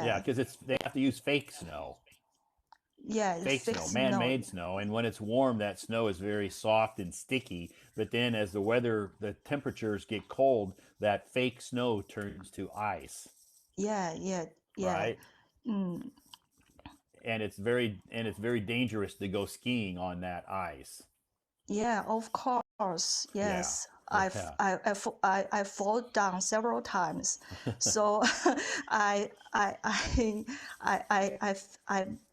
Yeah, because they have to use fake snow. Yeah, Fake snow, fixed no. man-made snow, and when it's warm, that snow is very soft and sticky. But then, as the temperatures get cold, that fake snow turns to ice, Yeah, yeah, yeah. right? Mm, And it's very dangerous to go skiing on that ice. yeah, of course. Yeah, Yes. yeah. I fall down several times. So I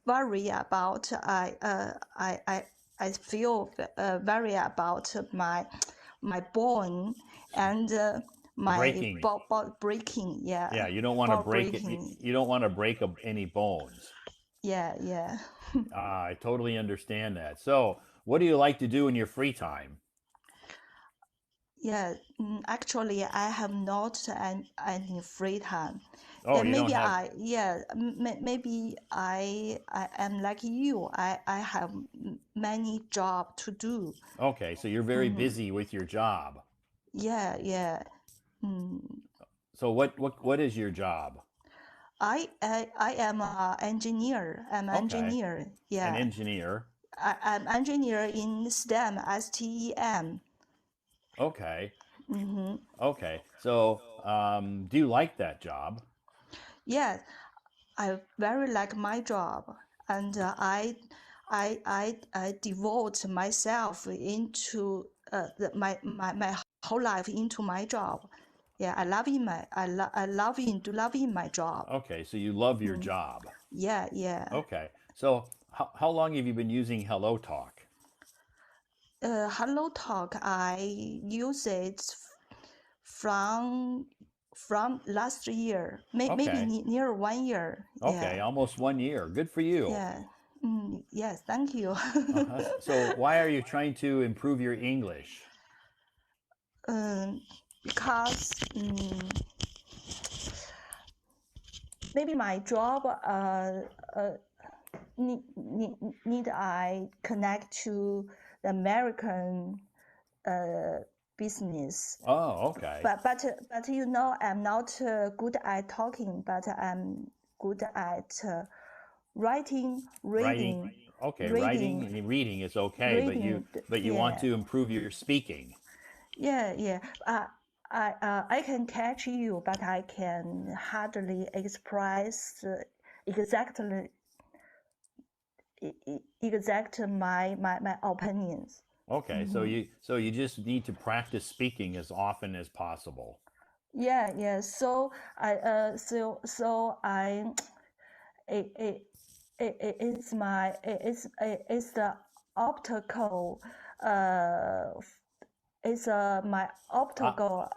worry about I feel worry about my bone and my Breaking. breaking. Yeah, Yeah, you don't want to bone break it. breaking. You don't want to break any bones. Yeah, yeah. I totally understand that. So, what do you like to do in your free time? Yeah, actually, I have not any free time. Oh, Yeah, you don't maybe have. maybe I am like you. I have many job to do. Okay, so you're very Hmm. busy with your job. Yeah, yeah. Mm. So, what is your job? I am an engineer. I'm Okay, engineer. an Yeah, engineer. I'm engineer in STEM, STEM. Okay, Mm-hmm. okay. So, do you like that job? Yeah, I very like my job, and I devote myself into my whole life into my job. Yeah, I love into loving my job. Okay, so you love your Mm. job. Yeah, yeah. Okay, so how long have you been using Hello Talk? Hello Talk. I use it from last year, maybe Okay, near 1 year. okay, Yeah, almost 1 year. Good for you. yeah. Yes, thank you. So, why are you trying to improve your English? um, because maybe my job uh, need I connect to the American uh, business. Oh, okay. But you know I'm not good at talking, but I'm good at writing, Writing, okay, writing reading, and reading is okay, but you reading. but you want Yeah, to improve your speaking. yeah, yeah. I can catch you, but I can hardly express exactly exact my opinions. Okay, so Hmm. you just need to practice speaking as often as possible. Yeah, yeah. So I it, it, it's my it's the optical uh it's my Ah, optical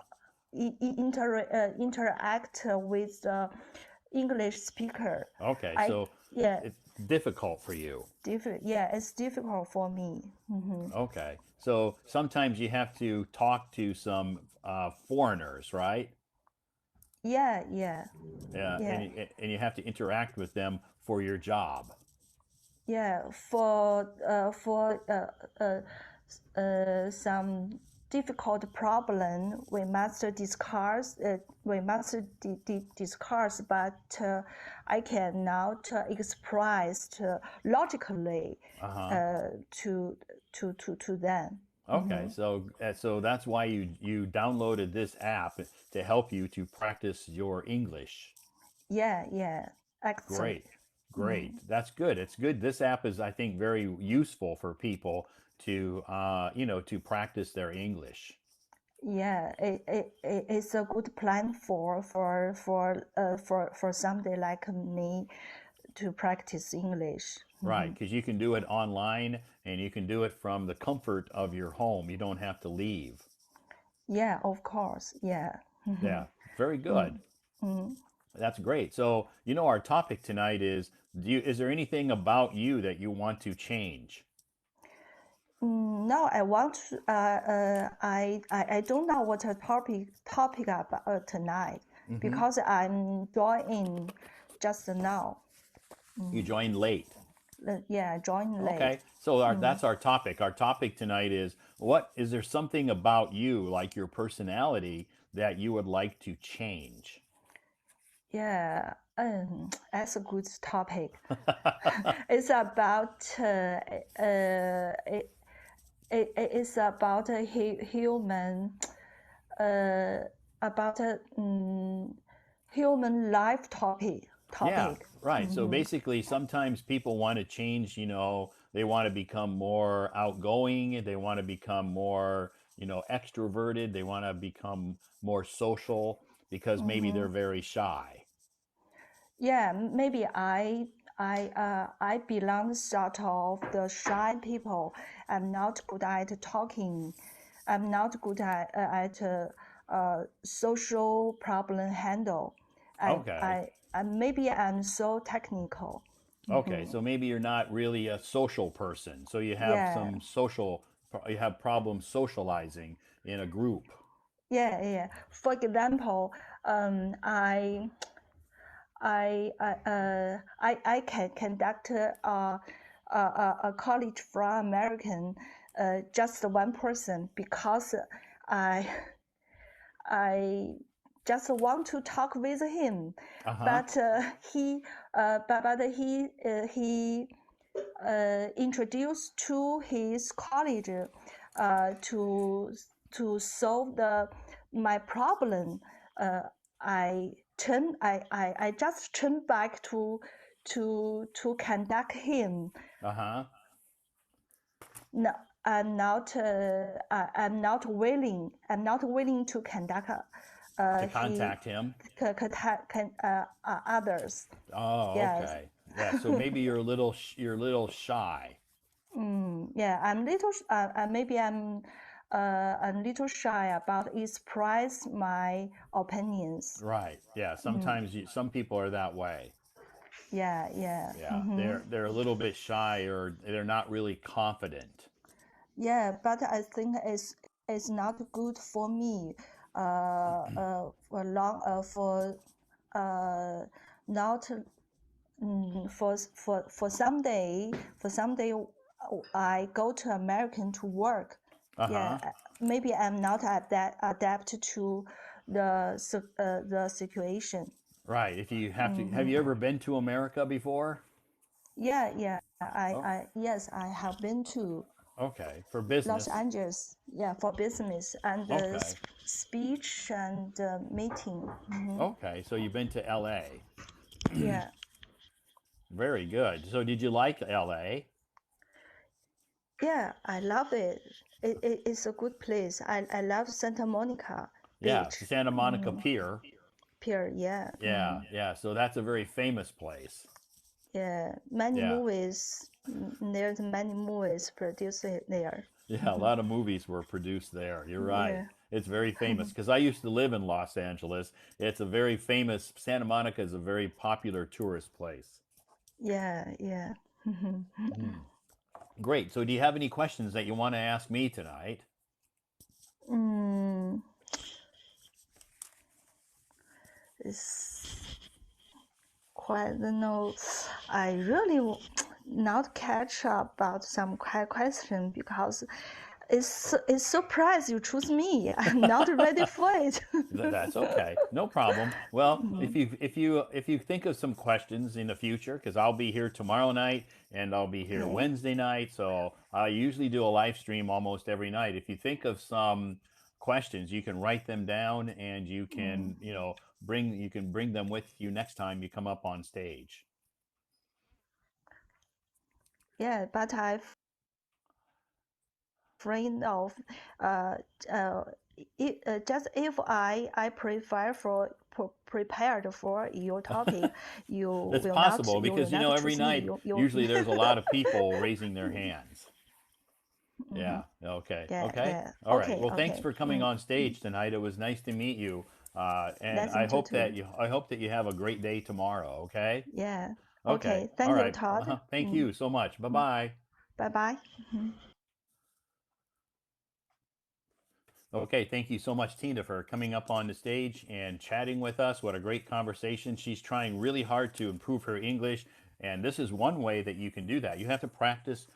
interact with the English speaker. okay, I so Yeah, it's difficult for you. yeah, it's difficult for me. Hmm. Okay, so sometimes you have to talk to some foreigners, right? Yeah, yeah, Yeah, yeah, and you have to interact with them for your job. yeah. For some difficult problem we must discuss, but I cannot express logically Uh-huh. uh, to to them. Okay, Hmm. so that's why you downloaded this app to help you to practice your English. Yeah, yeah, excellent. Great. Mm. Great. That's good. It's good. This app is, I think, very useful for people to to practice their English. Yeah, it's a good plan for somebody like me to practice English. Right, Hmm. because you can do it online and you can do it from the comfort of your home. You don't have to leave. Yeah, of course. Yeah. Hmm. Yeah, very good. Mm. Mm. That's great. So, our topic tonight is is there anything about you that you want to change? Now I want to, I don't know what a topic about tonight Hmm. because I'm joining just now. You Mm. joined late. Yeah, join late. Okay. So Mm. that's our topic. Our topic tonight is what is there something about you, like your personality, that you would like to change? Yeah, that's a good topic. It's about it's about a human uh, about a human life Yeah, topic. right. So basically, sometimes people want to change, they want to become more outgoing, they want to become more, extroverted, they want to become more social because maybe they're very shy. Yeah, maybe I belong sort of the shy people. I'm not good at talking. I'm not good at social problem handle. Okay. I maybe I'm so technical. Okay. So maybe you're not really a social person. So Yeah, you have problems socializing in a group. yeah. For example, um, I I can conduct a college from American, just one person because I I just want to talk with him, Uh huh. but he introduced to his college to solve my problem. Uh, I just turn back to conduct him. Uh huh. No, I'm not willing. I'm not willing to conduct To he contact him. others. Oh, Yes. okay. Yeah. So maybe you're a little shy. Yeah, I'm little. Maybe I'm a little shy about express my opinions. Right. Yeah. Some people are that way. Yeah. Yeah. They're a little bit shy or they're not really confident. Yeah, but I think it's not good for me. For long uh not for someday I go to American to work. Yeah, Uh-huh. maybe I'm not adapt to the situation. Right. If you have you ever been to America before? Yeah. Oh, Yes, I have been to okay. For Los business. Angeles. Yeah, for business and Okay. speech and meeting. Okay. So you've been to LA. Yeah, Very good. So did you like LA? yeah, I love it. It's a good place. I love Santa Monica Yeah, Beach. Santa Monica Pier. Pier, yeah. Yeah, yeah. So that's a very famous place. Yeah, many Yeah. movies. There's many movies produced there. Yeah, a lot of movies were produced there. You're right. Yeah, It's very famous because I used to live in Los Angeles. It's a very famous, Santa Monica is a very popular tourist place. yeah. Mm. Great. So, do you have any questions that you want to ask me tonight? mm, it's quite no. I really not catch up about some question because it's surprise you choose me. I'm not ready for it. That's okay. No problem. Well, if you think of some questions in the future, because I'll be here tomorrow night and I'll be here Okay. Wednesday night, so I usually do a live stream almost every night. If you think of some questions, you can write them down and you Mm. can, bring them with you next time you come up on stage. Yeah, but I afraid of uh, uh, just if I prefer prepared for your topic, That's possible you will because not every choose me. night You usually there's a lot of people raising their hands. Mhm. Yeah. Okay. Okay. Yeah. All right. Well, thanks Okay. for coming on stage tonight. It was nice to meet you. And Nice to too. I hope that you have a great day tomorrow. Okay. Yeah. Okay. Okay. All Thank you, right. Todd. Thank you so much. Bye bye. Bye bye. Okay. Thank you so much, Tina, for coming up on the stage and chatting with us. What a great conversation. She's trying really hard to improve her English. And this is one way that you can do that. You have to practice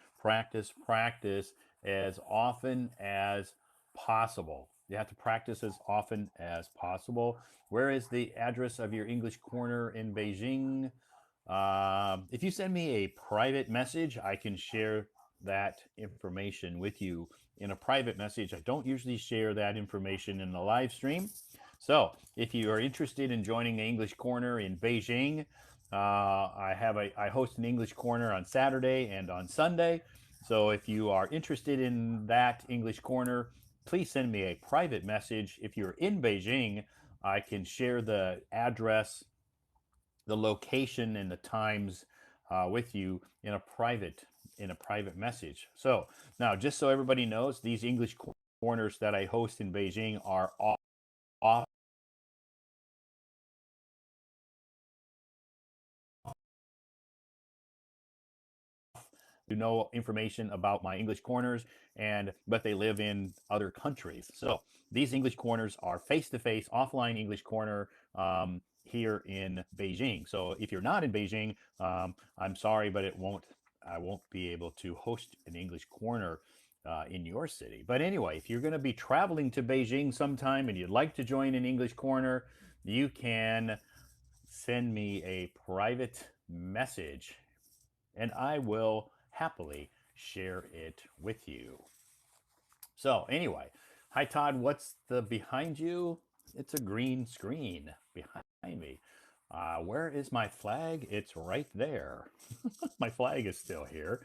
as often as possible. You have to practice as often as possible. Where is the address of your English corner in Beijing? If you send me a private message, I can share that information with you in a private message. I don't usually share that information in the live stream. So, if you are interested in joining the English Corner in Beijing, I host an English Corner on Saturday and on Sunday. So, if you are interested in that English Corner, please send me a private message. If you're in Beijing, I can share the address, the location, and the times with you in a private message. So now, just so everybody knows, these English corners that I host in Beijing are off to know information about my English corners, and but they live in other countries. So these English corners are face-to-face, offline English corner here in Beijing. So if you're not in Beijing, I'm sorry, but I won't be able to host an English corner in your city. But anyway, if you're going to be traveling to Beijing sometime and you'd like to join an English corner, you can send me a private message and I will happily share it with you. So, anyway, hi Todd, what's the behind you? It's a green screen behind me. Where is my flag? It's right there. My flag is still here.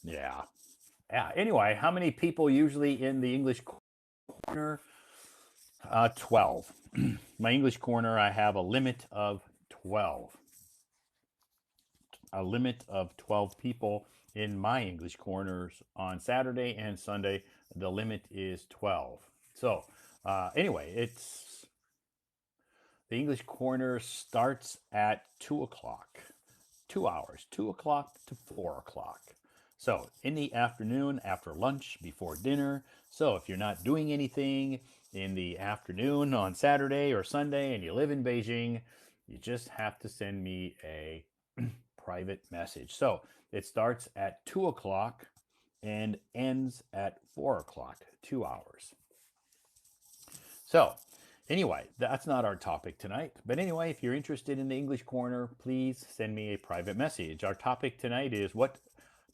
Yeah. Yeah. Anyway, how many people usually in the English corner? 12. My English corner, I have a limit of 12. A limit of 12 people in my English corners on Saturday and Sunday. The limit is 12. So, anyway, it's the English corner starts at 2 o'clock, 2 hours, 2 o'clock to 4 o'clock. So, in the afternoon, after lunch, before dinner. So, if you're not doing anything in the afternoon on Saturday or Sunday and you live in Beijing, you just have to send me a private message. So it starts at 2 o'clock and ends at 4 o'clock, 2 hours. So, anyway, that's not our topic tonight. But anyway, if you're interested in the English Corner, please send me a private message. Our topic tonight is what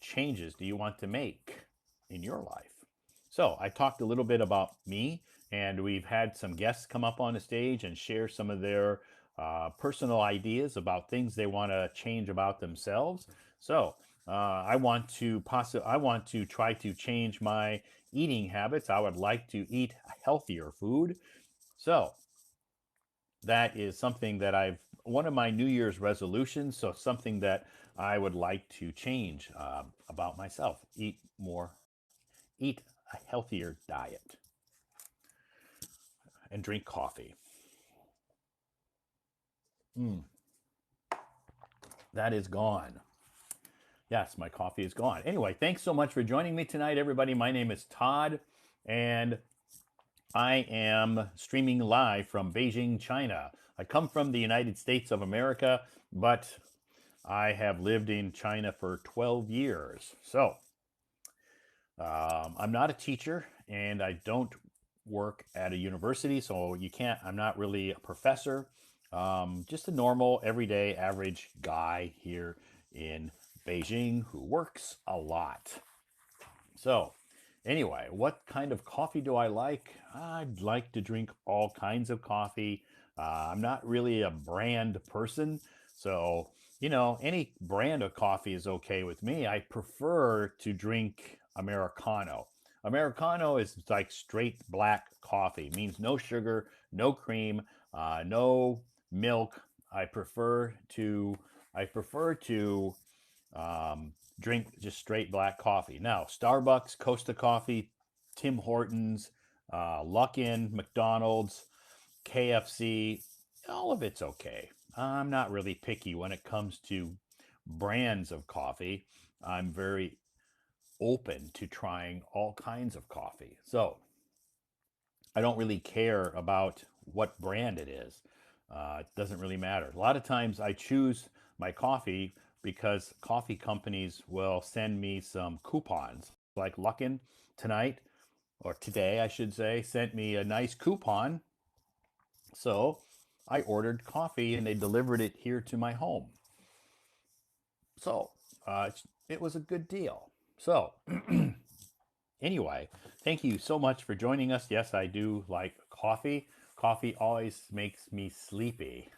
changes do you want to make in your life? So, I talked a little bit about me, and we've had some guests come up on the stage and share some of their personal ideas about things they want to change about themselves. So, I want to try to change my eating habits. I would like to eat healthier food. So, that is something that one of my New Year's resolutions. So, something that I would like to change about myself. Eat a healthier diet, and drink coffee. Mm, that is gone. Yes, my coffee is gone. Anyway, thanks so much for joining me tonight, everybody. My name is Todd, and I am streaming live from Beijing, China. I come from the United States of America, but I have lived in China for 12 years. So I'm not a teacher and I don't work at a university, so I'm not really a professor. Just a normal, everyday, average guy here in Beijing who works a lot. So, anyway, what kind of coffee do I like? I'd like to drink all kinds of coffee. I'm not really a brand person. So, any brand of coffee is okay with me. I prefer to drink Americano. Americano is like straight black coffee, it means no sugar, no cream, no milk. I prefer to drink just straight black coffee. Now, Starbucks, Costa Coffee, Tim Hortons, Luckin, McDonald's, KFC, all of it's okay. I'm not really picky when it comes to brands of coffee. I'm very open to trying all kinds of coffee. So I don't really care about what brand it is. It doesn't really matter. A lot of times I choose my coffee because coffee companies will send me some coupons. Like Luckin tonight, or today I should say, sent me a nice coupon. So I ordered coffee and they delivered it here to my home. So it was a good deal. So anyway, thank you so much for joining us. Yes, I do like coffee. Coffee always makes me sleepy.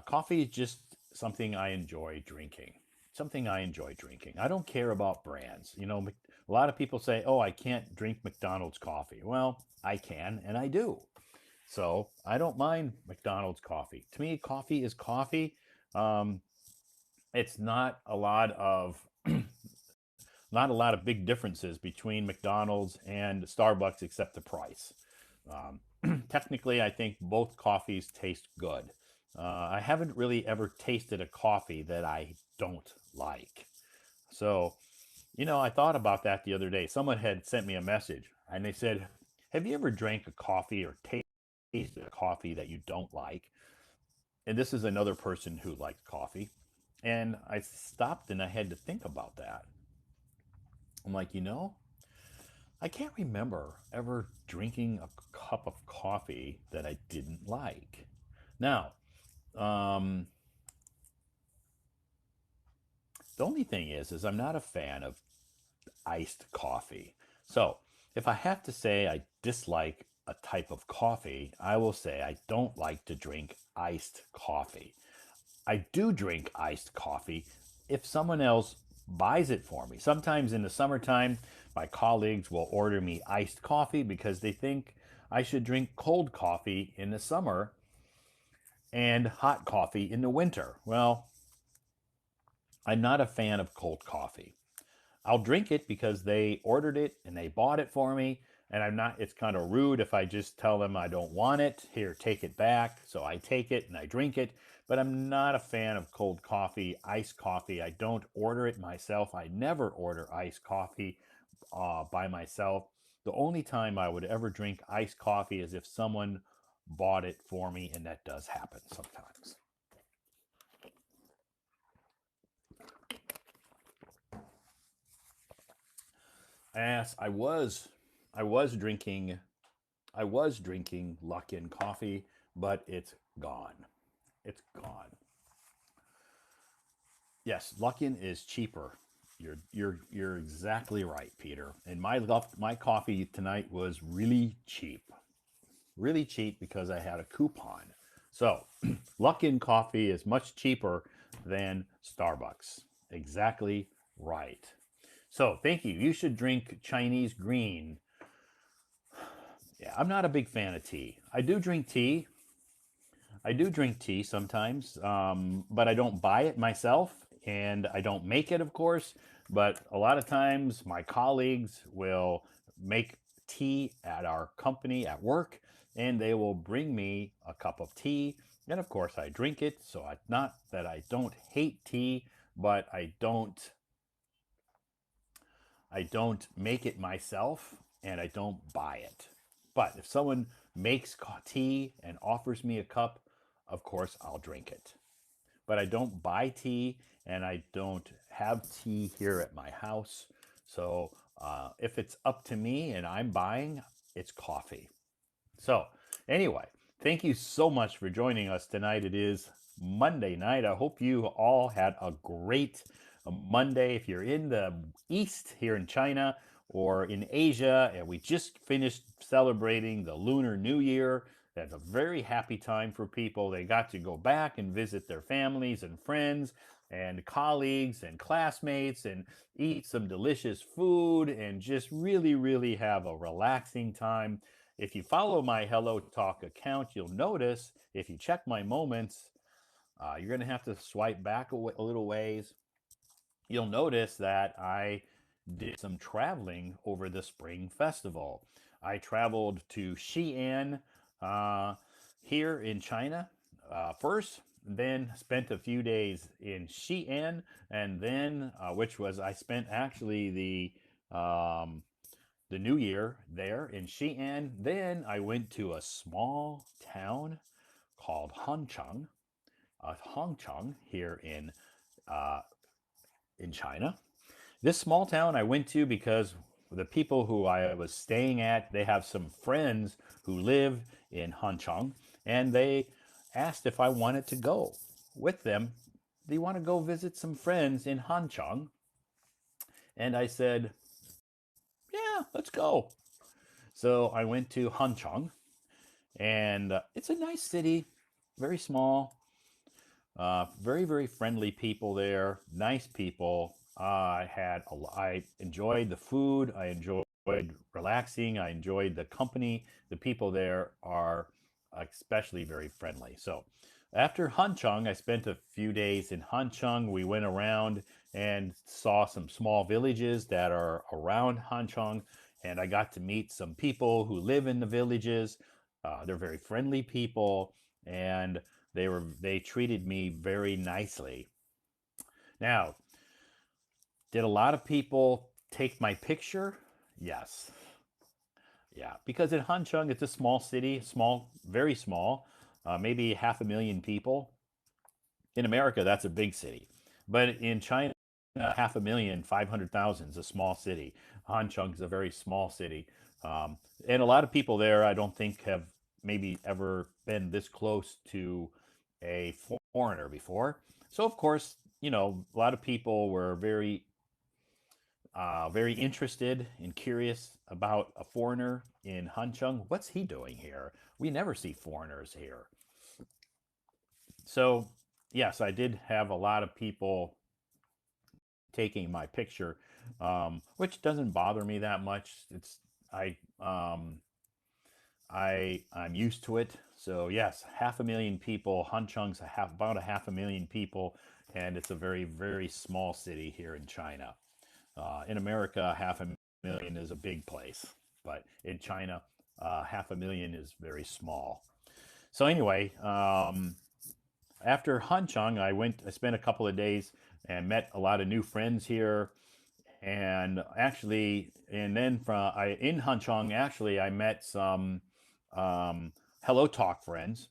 Coffee is just something I enjoy drinking. Something I enjoy drinking. I don't care about brands. You know, a lot of people say, oh, I can't drink McDonald's coffee. Well, I can and I do. So I don't mind McDonald's coffee. To me, coffee is coffee. Um, it's not a lot of not a lot of big differences between McDonald's and Starbucks except the price. Technically, I think both coffees taste good. I haven't really ever tasted a coffee that I don't like. So, I thought about that the other day. Someone had sent me a message and they said, have you ever drank a coffee or tasted a coffee that you don't like? And this is another person who likes coffee. And I stopped and I had to think about that. I'm like, I can't remember ever drinking a cup of coffee that I didn't like. Now, um, the only thing is I'm not a fan of iced coffee. So if I have to say I dislike a type of coffee, I will say I don't like to drink iced coffee. I do drink iced coffee if someone else buys it for me. Sometimes in the summertime, my colleagues will order me iced coffee because they think I should drink cold coffee in the summer and hot coffee in the winter. Well, I'm not a fan of cold coffee. I'll drink it because they ordered it and they bought it for me. And I'm not, it's kind of rude if I just tell them I don't want it. Here, take it back. So I take it and I drink it. But I'm not a fan of cold coffee, iced coffee. I don't order it myself. I never order iced coffee by myself. The only time I would ever drink iced coffee is if someone bought it for me. And that does happen sometimes. As I was drinking I was drinking Luckin coffee, but it's gone. It's gone. Yes, Luckin is cheaper. You're exactly right, Peter. And my coffee tonight was really cheap. Really cheap because I had a coupon. So, Luckin coffee is much cheaper than Starbucks. Exactly right. So, thank you. You should drink Chinese green. Yeah, I'm not a big fan of tea. I do drink tea. I do drink tea sometimes, but I don't buy it myself and I don't make it, of course. But a lot of times, my colleagues will make tea at our company at work and they will bring me a cup of tea. And of course, I drink it. So, not that I don't hate tea, but I don't make it myself and I don't buy it. But if someone makes tea and offers me a cup, of course I'll drink it. But I don't buy tea and I don't have tea here at my house. So if it's up to me and I'm buying, it's coffee. So, anyway, thank you so much for joining us tonight. It is Monday night. I hope you all had a great Monday. If you're in the East here in China or in Asia, and we just finished celebrating the Lunar New Year. That's a very happy time for people. They got to go back and visit their families and friends and colleagues and classmates and eat some delicious food and just really, really have a relaxing time. If you follow my Hello Talk account, you'll notice if you check my moments, you're going to have to swipe back a little ways. You'll notice that I did some traveling over the Spring Festival. I traveled to Xi'an uh, here in China first, then spent a few days in Xi'an, and then, which was, I spent actually the New Year there in Xi'an. Then I went to a small town called Hongcheng here uh, in China. This small town I went to because the people who I was staying at, they have some friends who live in Hanchang, and they asked if I wanted to go with them. Do you want to go visit some friends in Hanchang? And I said, yeah, let's go. So I went to Hanchang, and it's a nice city, very small, very, very friendly people there, nice people. I enjoyed the food. I enjoyed relaxing. I enjoyed the company. The people there are especially very friendly. So after Hanchang, I spent a few days in Hanchang. We went around and saw some small villages that are around Hanchang, and I got to meet some people who live in the villages. They're very friendly people, and they treated me very nicely. Now, did a lot of people take my picture? Yes. Yeah, because in Hancheng, it's a small city, small, very small, maybe 500,000 people. In America, that's a big city. But in China, 500,000, 500,000 is a small city. Hancheng is a very small city. Um, and a lot of people there, I don't think, have maybe ever been this close to a foreigner before. So, of course, a lot of people were very interested and curious about a foreigner in Hancheng. What's he doing here? We never see foreigners here. So, yes, I did have a lot of people taking my picture, which doesn't bother me that much. I um, I'm used to it. So yes, 500,000 people. Hancheng's about a 500,000 people, and it's a very, very small city here in China. In America, 500,000 is a big place, but in China, 500,000 is very small. So anyway, after Hanchang, I spent a couple of days and met a lot of new friends here. And then in Hanchang, actually, I met some um, Hello Talk friends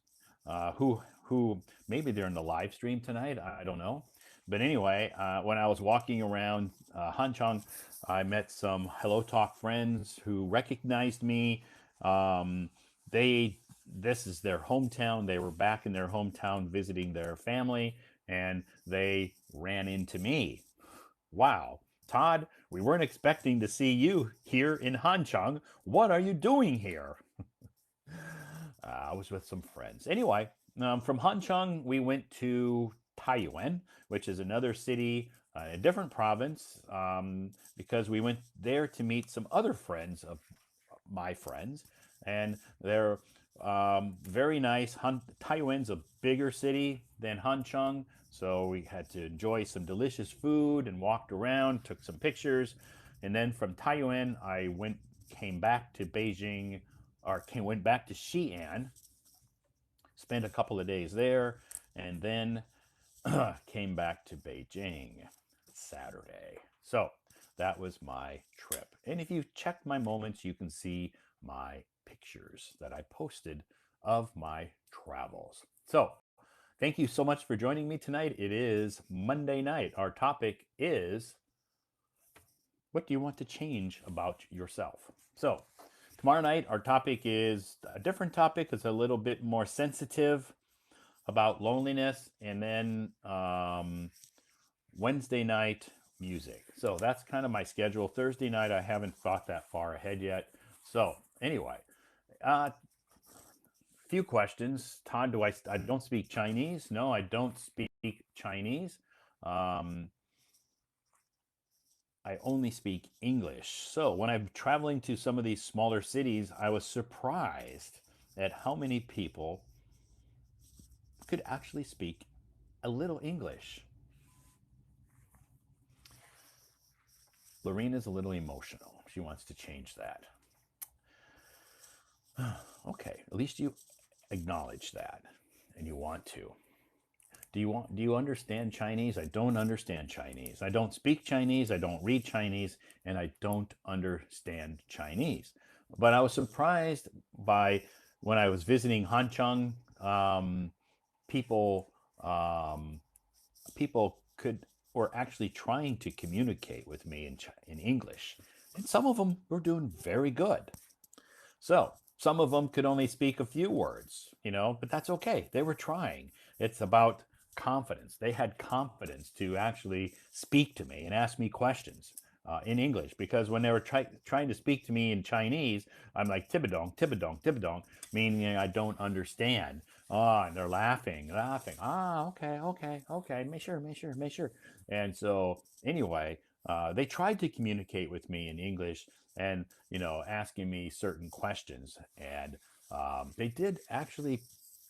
who maybe they're in the live stream tonight. I don't know. But anyway, when I was walking around Hanchang, I met some Hello Talk friends who recognized me. Um, they This is their hometown. They were back in their hometown visiting their family, and they ran into me. Wow, Todd, we weren't expecting to see you here in Hanchang. What are you doing here? I was with some friends. Anyway, from Hanchang, we went to Taiyuan, which is another city, a different province, because we went there to meet some other friends of my friends, and they're very nice. Taiyuan's a bigger city than Hancheng, so we had to enjoy some delicious food and walked around, took some pictures, and then from Taiyuan, came back to Beijing, went back to Xi'an, spent a couple of days there, and then came back to Beijing Saturday. So that was my trip. And if you check my moments, you can see my pictures that I posted of my travels. So thank you so much for joining me tonight. It is Monday night. Our topic is, what do you want to change about yourself? So tomorrow night, our topic is a different topic. It's a little bit more sensitive about loneliness. And then Wednesday night, music. So that's kind of my schedule. Thursday night, I haven't thought that far ahead yet. So anyway, few questions. Todd, I don't speak Chinese? No, I don't speak Chinese. Um, I only speak English. So when I'm traveling to some of these smaller cities, I was surprised at how many people could actually speak a little English. Lorena's a little emotional. She wants to change that. Okay, at least you acknowledge that and you want to. Do you understand Chinese? I don't understand Chinese. I don't speak Chinese, I don't read Chinese, and I don't understand Chinese. But I was surprised by when I was visiting Hancheng, people um, people could were actually trying to communicate with me in English, and some of them were doing very good. So some of them could only speak a few words, but that's okay. They were trying. It's about confidence. They had confidence to actually speak to me and ask me questions in English because when they were trying to speak to me in Chinese, I'm like, tibadong, tibadong, tibadong, meaning I don't understand. And they're laughing, laughing. Okay, okay, okay. Make sure, make sure, make sure. And so, anyway, they tried to communicate with me in English and asking me certain questions, and they did actually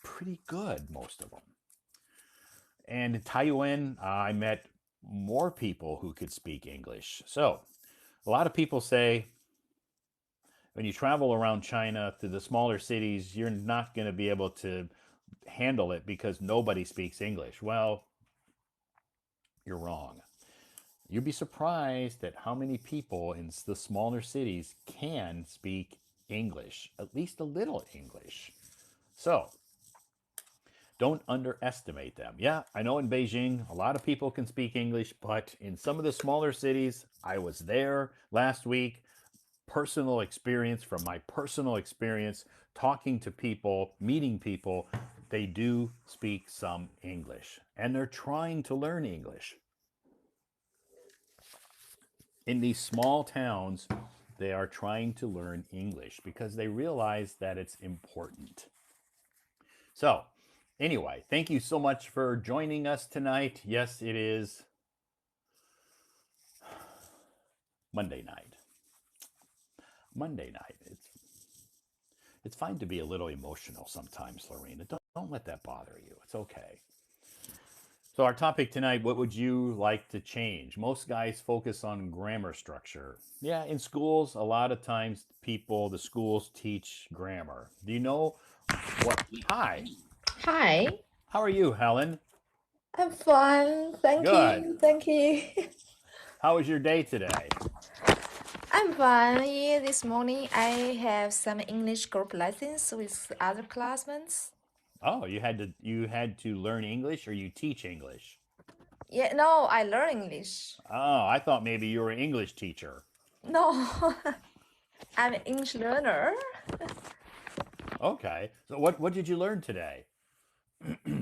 pretty good, most of them. And in Taiwan, I met more people who could speak English. So a lot of people say when you travel around China to the smaller cities, you're not going to be able to handle it because nobody speaks English. Well, you're wrong. You'd be surprised at how many people in the smaller cities can speak English, at least a little English. So don't underestimate them. Yeah, I know in Beijing, a lot of people can speak English, but in some of the smaller cities, I was there last week, personal experience from my personal experience, talking to people, meeting people, they do speak some English and they're trying to learn English. In these small towns, they are trying to learn English because they realize that it's important. So, anyway, thank you so much for joining us tonight. Yes, it is Monday night. Monday night. It's fine to be a little emotional sometimes, Lorena. Don't let that bother you. It's okay. So, our topic tonight, what would you like to change? Most guys focus on grammar structure. Yeah, in schools, a lot of times the schools teach grammar. Do you know what? Hi, Hi, how are you, Helen? I'm fine. Thank Good. you. Thank you. How was your day today? I'm fine. Yeah, this morning I have some English group lessons with other classmates. Oh, you had to learn English or you teach English? Yeah, no, I learn English. Oh, I thought maybe you were an English teacher. No, I'm an English learner. Okay. So what did you learn today?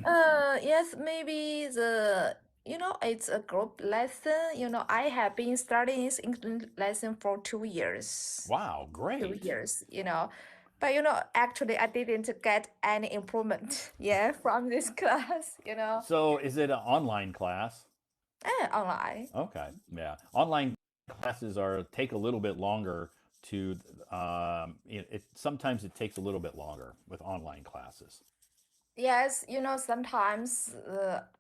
Yes, maybe it's a group lesson. I have been studying this English lesson for 2 years. Wow, two great. years, you know. But actually, I didn't get any improvement, yeah, from this class. So is it an online class? Online. Okay. Yeah. Online classes are take a little bit longer to sometimes it takes a little bit longer with online classes. Yes, sometimes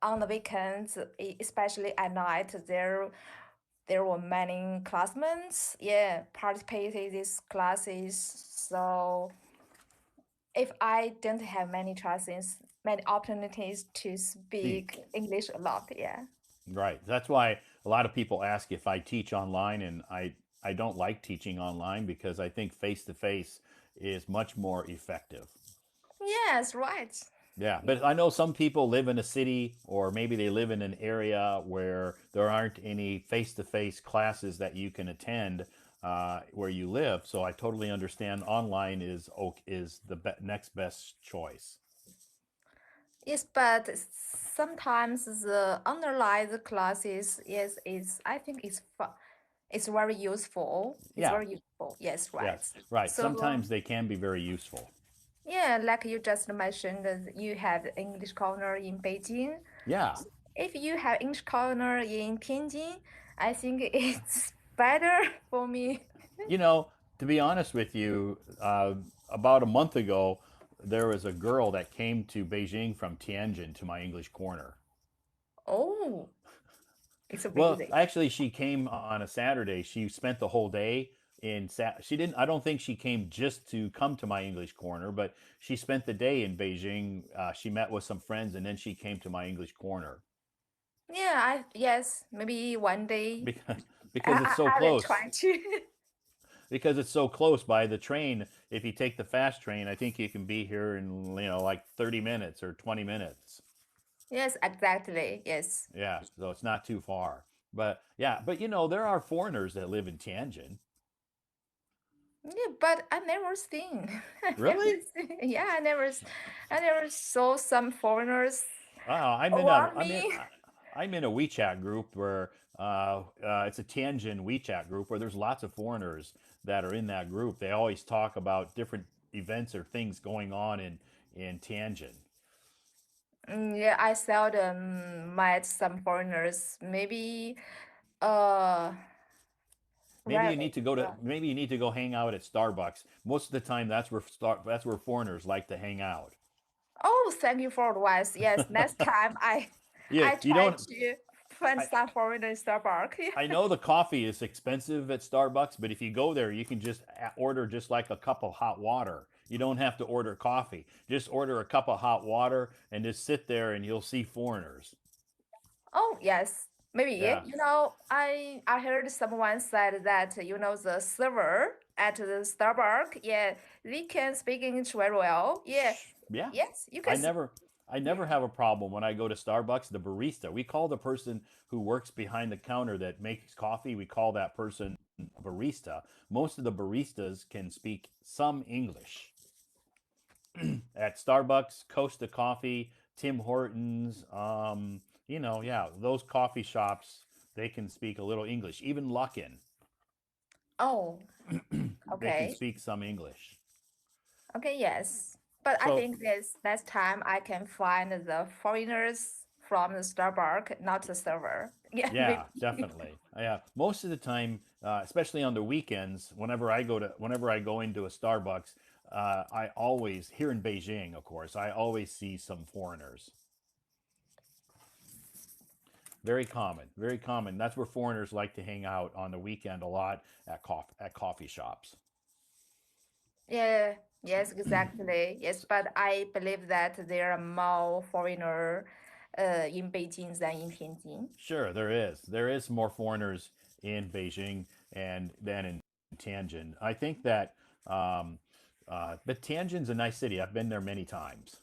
on the weekends, especially at night, there were many classmates, yeah, participated these classes. So if I don't have many chances, many opportunities to Speak. speak English a lot, yeah. Right. That's why a lot of people ask if I teach online, and I don't like teaching online because I think face to face is much more effective. Yes, right. Yeah, but I know some people live in a city or maybe they live in an area where there aren't any face to face classes that you can attend where you live. So I totally understand online is the next best choice. Yes, but sometimes the underlying classes, yes, is I think it's very useful. It's Yeah, very useful. Yes, right. yes, right. So Sometimes they can be very useful. yeah, like you just mentioned, that you have English corner in Beijing. Yeah, If you have English corner in Tianjin, I think it's better for me. you know, to be honest with you, about a month ago, there was a girl that came to Beijing from Tianjin to my English corner. Oh, it's Well, amazing. actually, she came on a Saturday. She spent the whole day she didn't. I don't think she came just to come to my English corner, but she spent the day in Beijing. She met with some friends, and then she came to my English corner Yeah, yes, maybe one day because I, because it's I, so I will close. try to. Because it's so close by the train. If you take the fast train, I think you can be here in like 30 minutes or 20 minutes. Yes, exactly. Yes. Yeah, so it's not too far. But yeah, but there are foreigners that live in Tianjin. Yeah, but I never seen. I never Really? seen. Yeah, I never saw some foreigners I'm in a around I'm in me. I'm in a WeChat group where it's a Tianjin WeChat group where there's lots of foreigners that are in that group. They always talk about different events or things going on in Tianjin. Yeah, I seldom met some foreigners. Maybe, uh, rarely. Maybe you need to go hang out at Starbucks. Most of the time that's where foreigners like to hang out. Oh, thank you for advice. Yes, next time Yeah, I you try don't to find I some foreigner in Starbucks. I know the coffee is expensive at Starbucks, but if you go there, you can just order just like a cup of hot water. You don't have to order coffee. Just order a cup of hot water and just sit there and you'll see foreigners. Oh, yes. Maybe, Yeah. I heard someone said that, the server at the Starbucks, yeah, they can speak English very well. Yeah. Yeah. Yes, you can I speak. never I Yeah. never have a problem when I go to Starbucks. The barista, we call the person who works behind the counter that makes coffee, we call that person a barista. Most of the baristas can speak some English. At Starbucks, Costa Coffee, Tim Hortons, yeah, those coffee shops, they can speak a little English. Even Luckin, Oh, they can okay. speak some English. Okay, yes. But I So think this next time I can find the foreigners from the Starbucks, not the server. Yeah, yeah, maybe. definitely. Yeah, most of the time, especially on the weekends, whenever I go into a Starbucks, I always here in Beijing, of course, I always see some foreigners. Very common, very common. That's where foreigners like to hang out on the weekend a lot at coffee shops. Yeah, yes, exactly. Yes, but I believe that there are more foreigner in Beijing than in Tianjin. Sure, there is. There is more foreigners in Beijing and than in Tianjin. I think that, um, but Tianjin's a nice city. I've been there many times.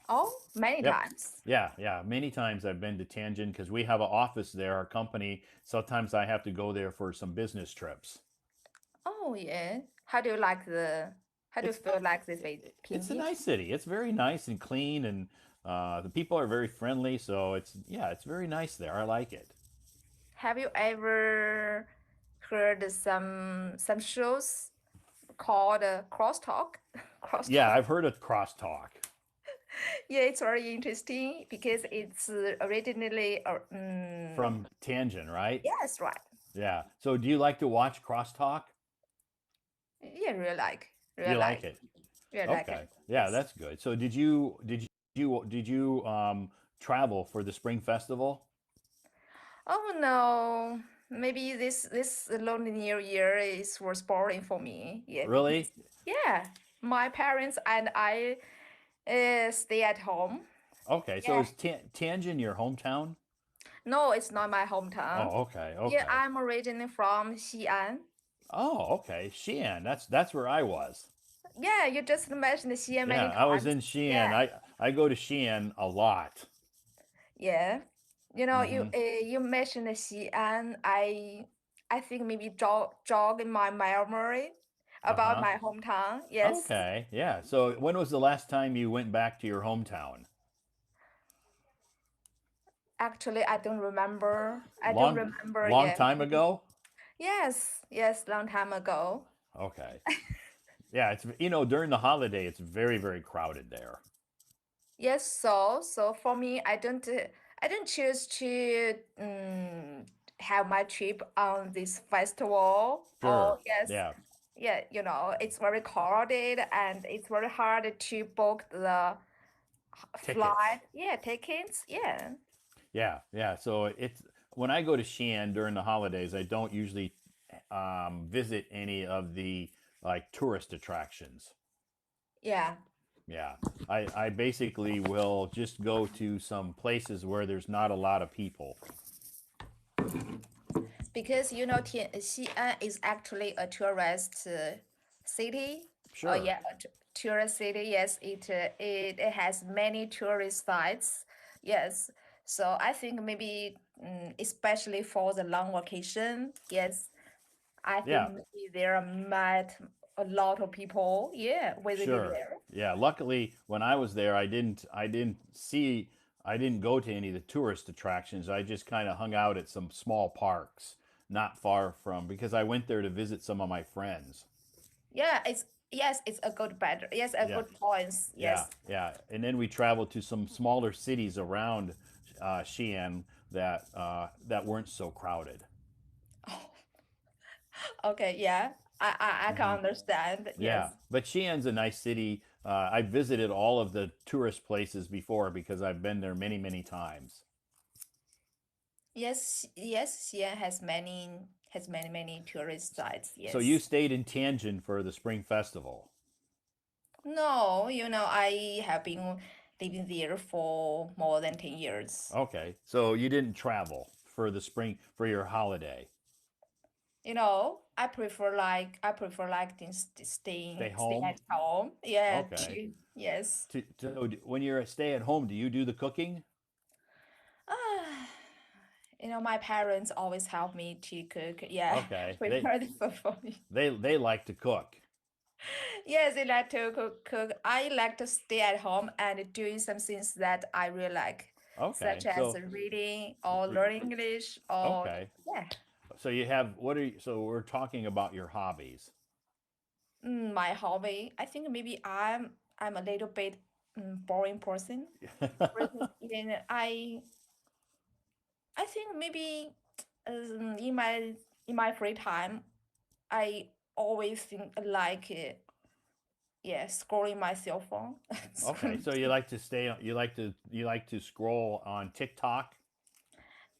Oh, many Yep. times. Yeah, yeah. Many times I've been to Tianjin because we have an office there, our company. Sometimes I have to go there for some business trips. Oh, yeah. How do you It's feel like this Bei it's a Tianjin? nice city. It's very nice and clean, and the people are very friendly. So it's very nice there. I like it. Have you ever heard some shows called Crosstalk? Yeah, Crosstalk. I've heard of crosstalk Yeah, it's very interesting because it's originally, from Tianjin, right? yes, right. Yeah. So do you like to watch crosstalk? Yeah, really You like like, it? really like it. Okay. Yeah, Yes. that's good. So did you travel for the Spring Festival? Oh no, maybe this Lonely New Year is was boring for me. Yeah, because Really? yeah, my parents and I stay at home. Okay. So Yeah. is Tianjin your hometown? No, it's not my hometown. Oh, okay. Yeah, Okay. I'm originally from Xi'an. Oh, okay. Xi'an. That's where I was. Yeah, you just mentioned Xi'an Yeah, many I was times. in Xi'an. Yeah, I go to Xi'an a lot. yeah. Hmm. You mentioned Xi'an. I think maybe jog in my memory about Uh-huh. my hometown. Yes. Okay. Yeah. So when was the last time you went back to your hometown? Actually, I don't remember. I don't Long remember. long Yeah. time ago? Yes. Yes. Long time ago. Okay. Yeah, during the holiday it's very, very crowded there. Yes. So for me, I don't choose to have my trip on this festival. Oh Sure. yes. Yeah. Yeah. It's very crowded and it's very hard to book the Tickets. flight. Yeah, tickets. Yeah. Yeah, yeah. So it's when I go to Xi'an during the holidays, I don't usually visit any of the like tourist attractions. Yeah. Yeah, I basically will just go to some places where there's not a lot of people. Because Xi'an is actually a tourist city. Oh Sure. yeah, a tourist city. Yes, it has many tourist sites. Yes, so I think maybe especially for the long vacation. Yes, I think Yeah. maybe there might. a lot of people, yeah, visited Sure. there. Yeah. Luckily, when I was there, I didn't go to any of the tourist attractions. I just kind of hung out at some small parks not far from because I went there to visit some of my friends. Yeah, it's yes, it's a good better. Yes, a Yeah. good points. Yeah. Yes. Yeah. And then we traveled to some smaller cities around Xi'an that weren't so crowded. Okay, yeah. I can Hmm. understand. Yeah. Yes. But Xi'an's a nice city. I visited all of the tourist places before because I've been there many, many times. Yes, yes, Xi'an has many tourist sites. So you Yes. stayed in Tianjin for the Spring Festival. No, I have been living there for more than 10 years. Okay. So you didn't travel for the spring for your holiday. I prefer like Stay staying home. at home. Yeah, Okay. yes. When you're stay at home, do you do the cooking? Ah, my parents always help me to cook. Yeah, Okay. prepare the food for me. They like to cook. Yes, they like to cook. I like to stay at home and doing some things that I really like, Okay. such as reading or learning English or Okay. yeah, So you have what are you, so we're talking about your hobbies. my hobby. I think maybe I'm a little bit boring person. Because I think maybe in my free time, I always think like yeah, scrolling my cell phone, Okay. scrolling, So you like to scroll on TikTok?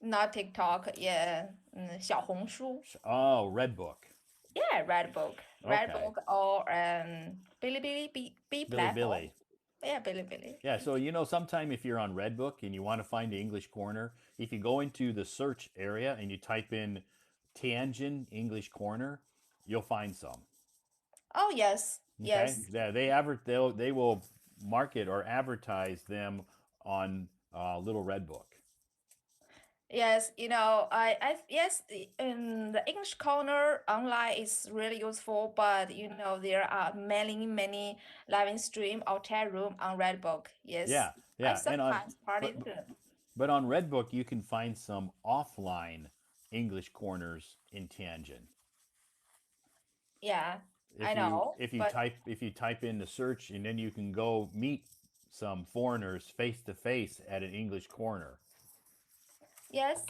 not TikTok, yeah, 小红书, Oh, Redbook. yeah, Red Okay. book or Bilibili, B platform, Billy. yeah, Bilibili. Yeah, so sometime if you're on Redbook and you want to find the English corner, if you go into the search area and you type in Tianjin English corner, you'll find some. Oh yes, Okay? yes. Yeah, they will market or advertise them on Little Redbook. Yes, yes, the English corner online is really useful, but there are many live stream or chat room on Redbook. Yes, Yeah, I yeah, and on sometimes part but into. but on Redbook you can find some offline English corners in Tianjin. Yeah, I know, but If you type in the search and then you can go meet some foreigners face to face at an English corner. yes,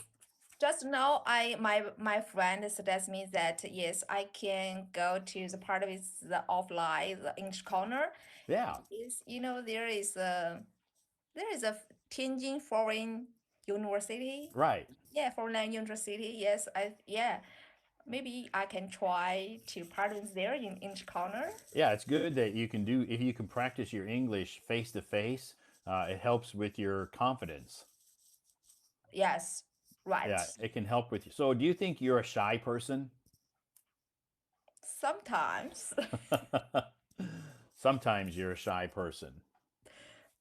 just now my friend suggests me that yes, I can go to the part of the offline, the English corner. Yeah, Is there is a Tianjin Foreign University. right. Yeah, foreign university. Yes, maybe I can try to participate there in each corner. Yeah, it's good that you can do if you can practice your English face to face. It helps with your confidence. Yes, right. Yeah, it can help with you. So, do you think you're a shy person? Sometimes, Sometimes you're a shy person.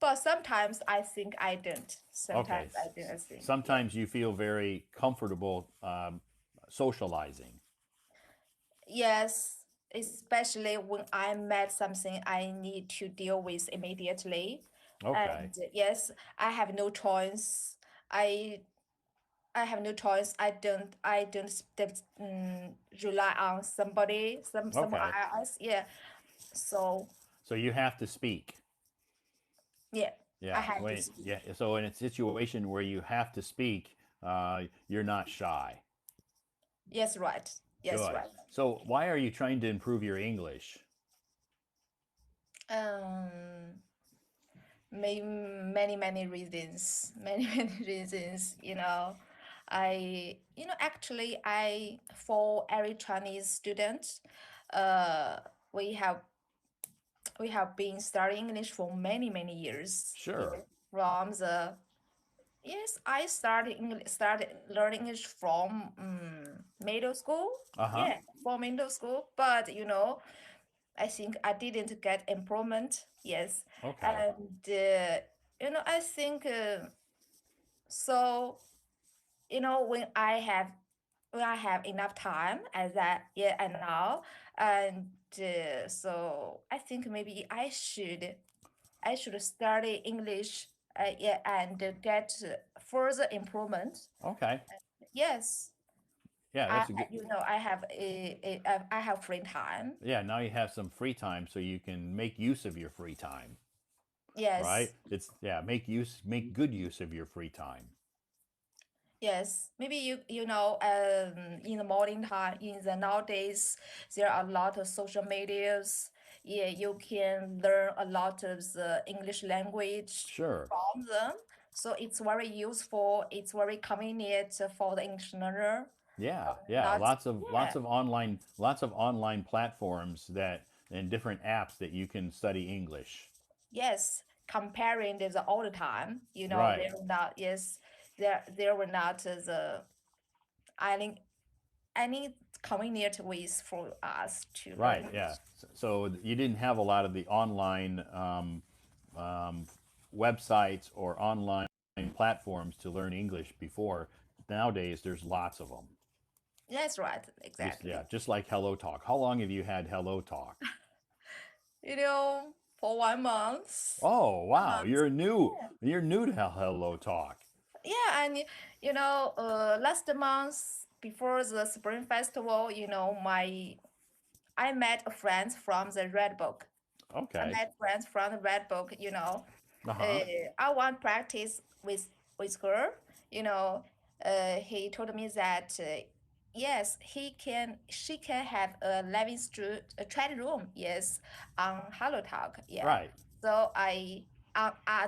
but sometimes I think I don't. Okay. Sometimes I don't think. Yeah. Sometimes you feel very comfortable socializing. Yes, especially when I met something I need to deal with immediately, Okay. and yes, I have no choice. I I have no choice. I don't rely on somebody, someone Okay. else. Yeah. So So you have to speak. yeah, I Yeah. have to When speak. yeah. So in a situation where you have to speak, you're not shy. Yes, right. Yes, Good. right. So why are you trying to improve your English? Um, many reasons. Many reasons. Actually, for every Chinese student, uh, we have we have been studying English for many years. Sure. Yeah, from the yes, I started learning English from middle school. Uh huh. Yeah, from middle school. But I think I didn't get employment. Yes, Okay. and I think so. When when I have enough time as that, yeah, and now, and so I think maybe I should study English, yeah, and get further improvement. Okay. Yes, Yeah, that's a good. I have I have free time. Yeah, now you have some free time so you can make use of your free time, right? Yes, It's yeah, make good use of your free time. yes. Maybe in the morning time, in the nowadays, there are a lot of social medias. Yeah, you can learn a lot of the English language Sure. from them. So it's very useful. It's very convenient for the English learner. Yeah, yeah. Not Lots yeah. of online platforms that and different apps that you can study English. Yes, comparing this all the time, Right. there were not, yes, there were not any any convenient ways for us to learn Right. Yeah. English. So you didn't have a lot of the online um, websites or online platforms to learn English before. Nowadays, there's lots of them. That's right, Just yeah, exactly. just like Hello Talk. How long have you had Hello Talk? For 1 month. Oh, One wow. month. Yeah. You're new to Hello Talk. Yeah, and last month before the Spring Festival, I met a friend from the Red Book. I Okay. met friends from the Red Book, Uh-huh. I want practice with her. You know, he told me that yes, she can have a living a chat room. Yes, on Hello Talk. Yeah, Right. so I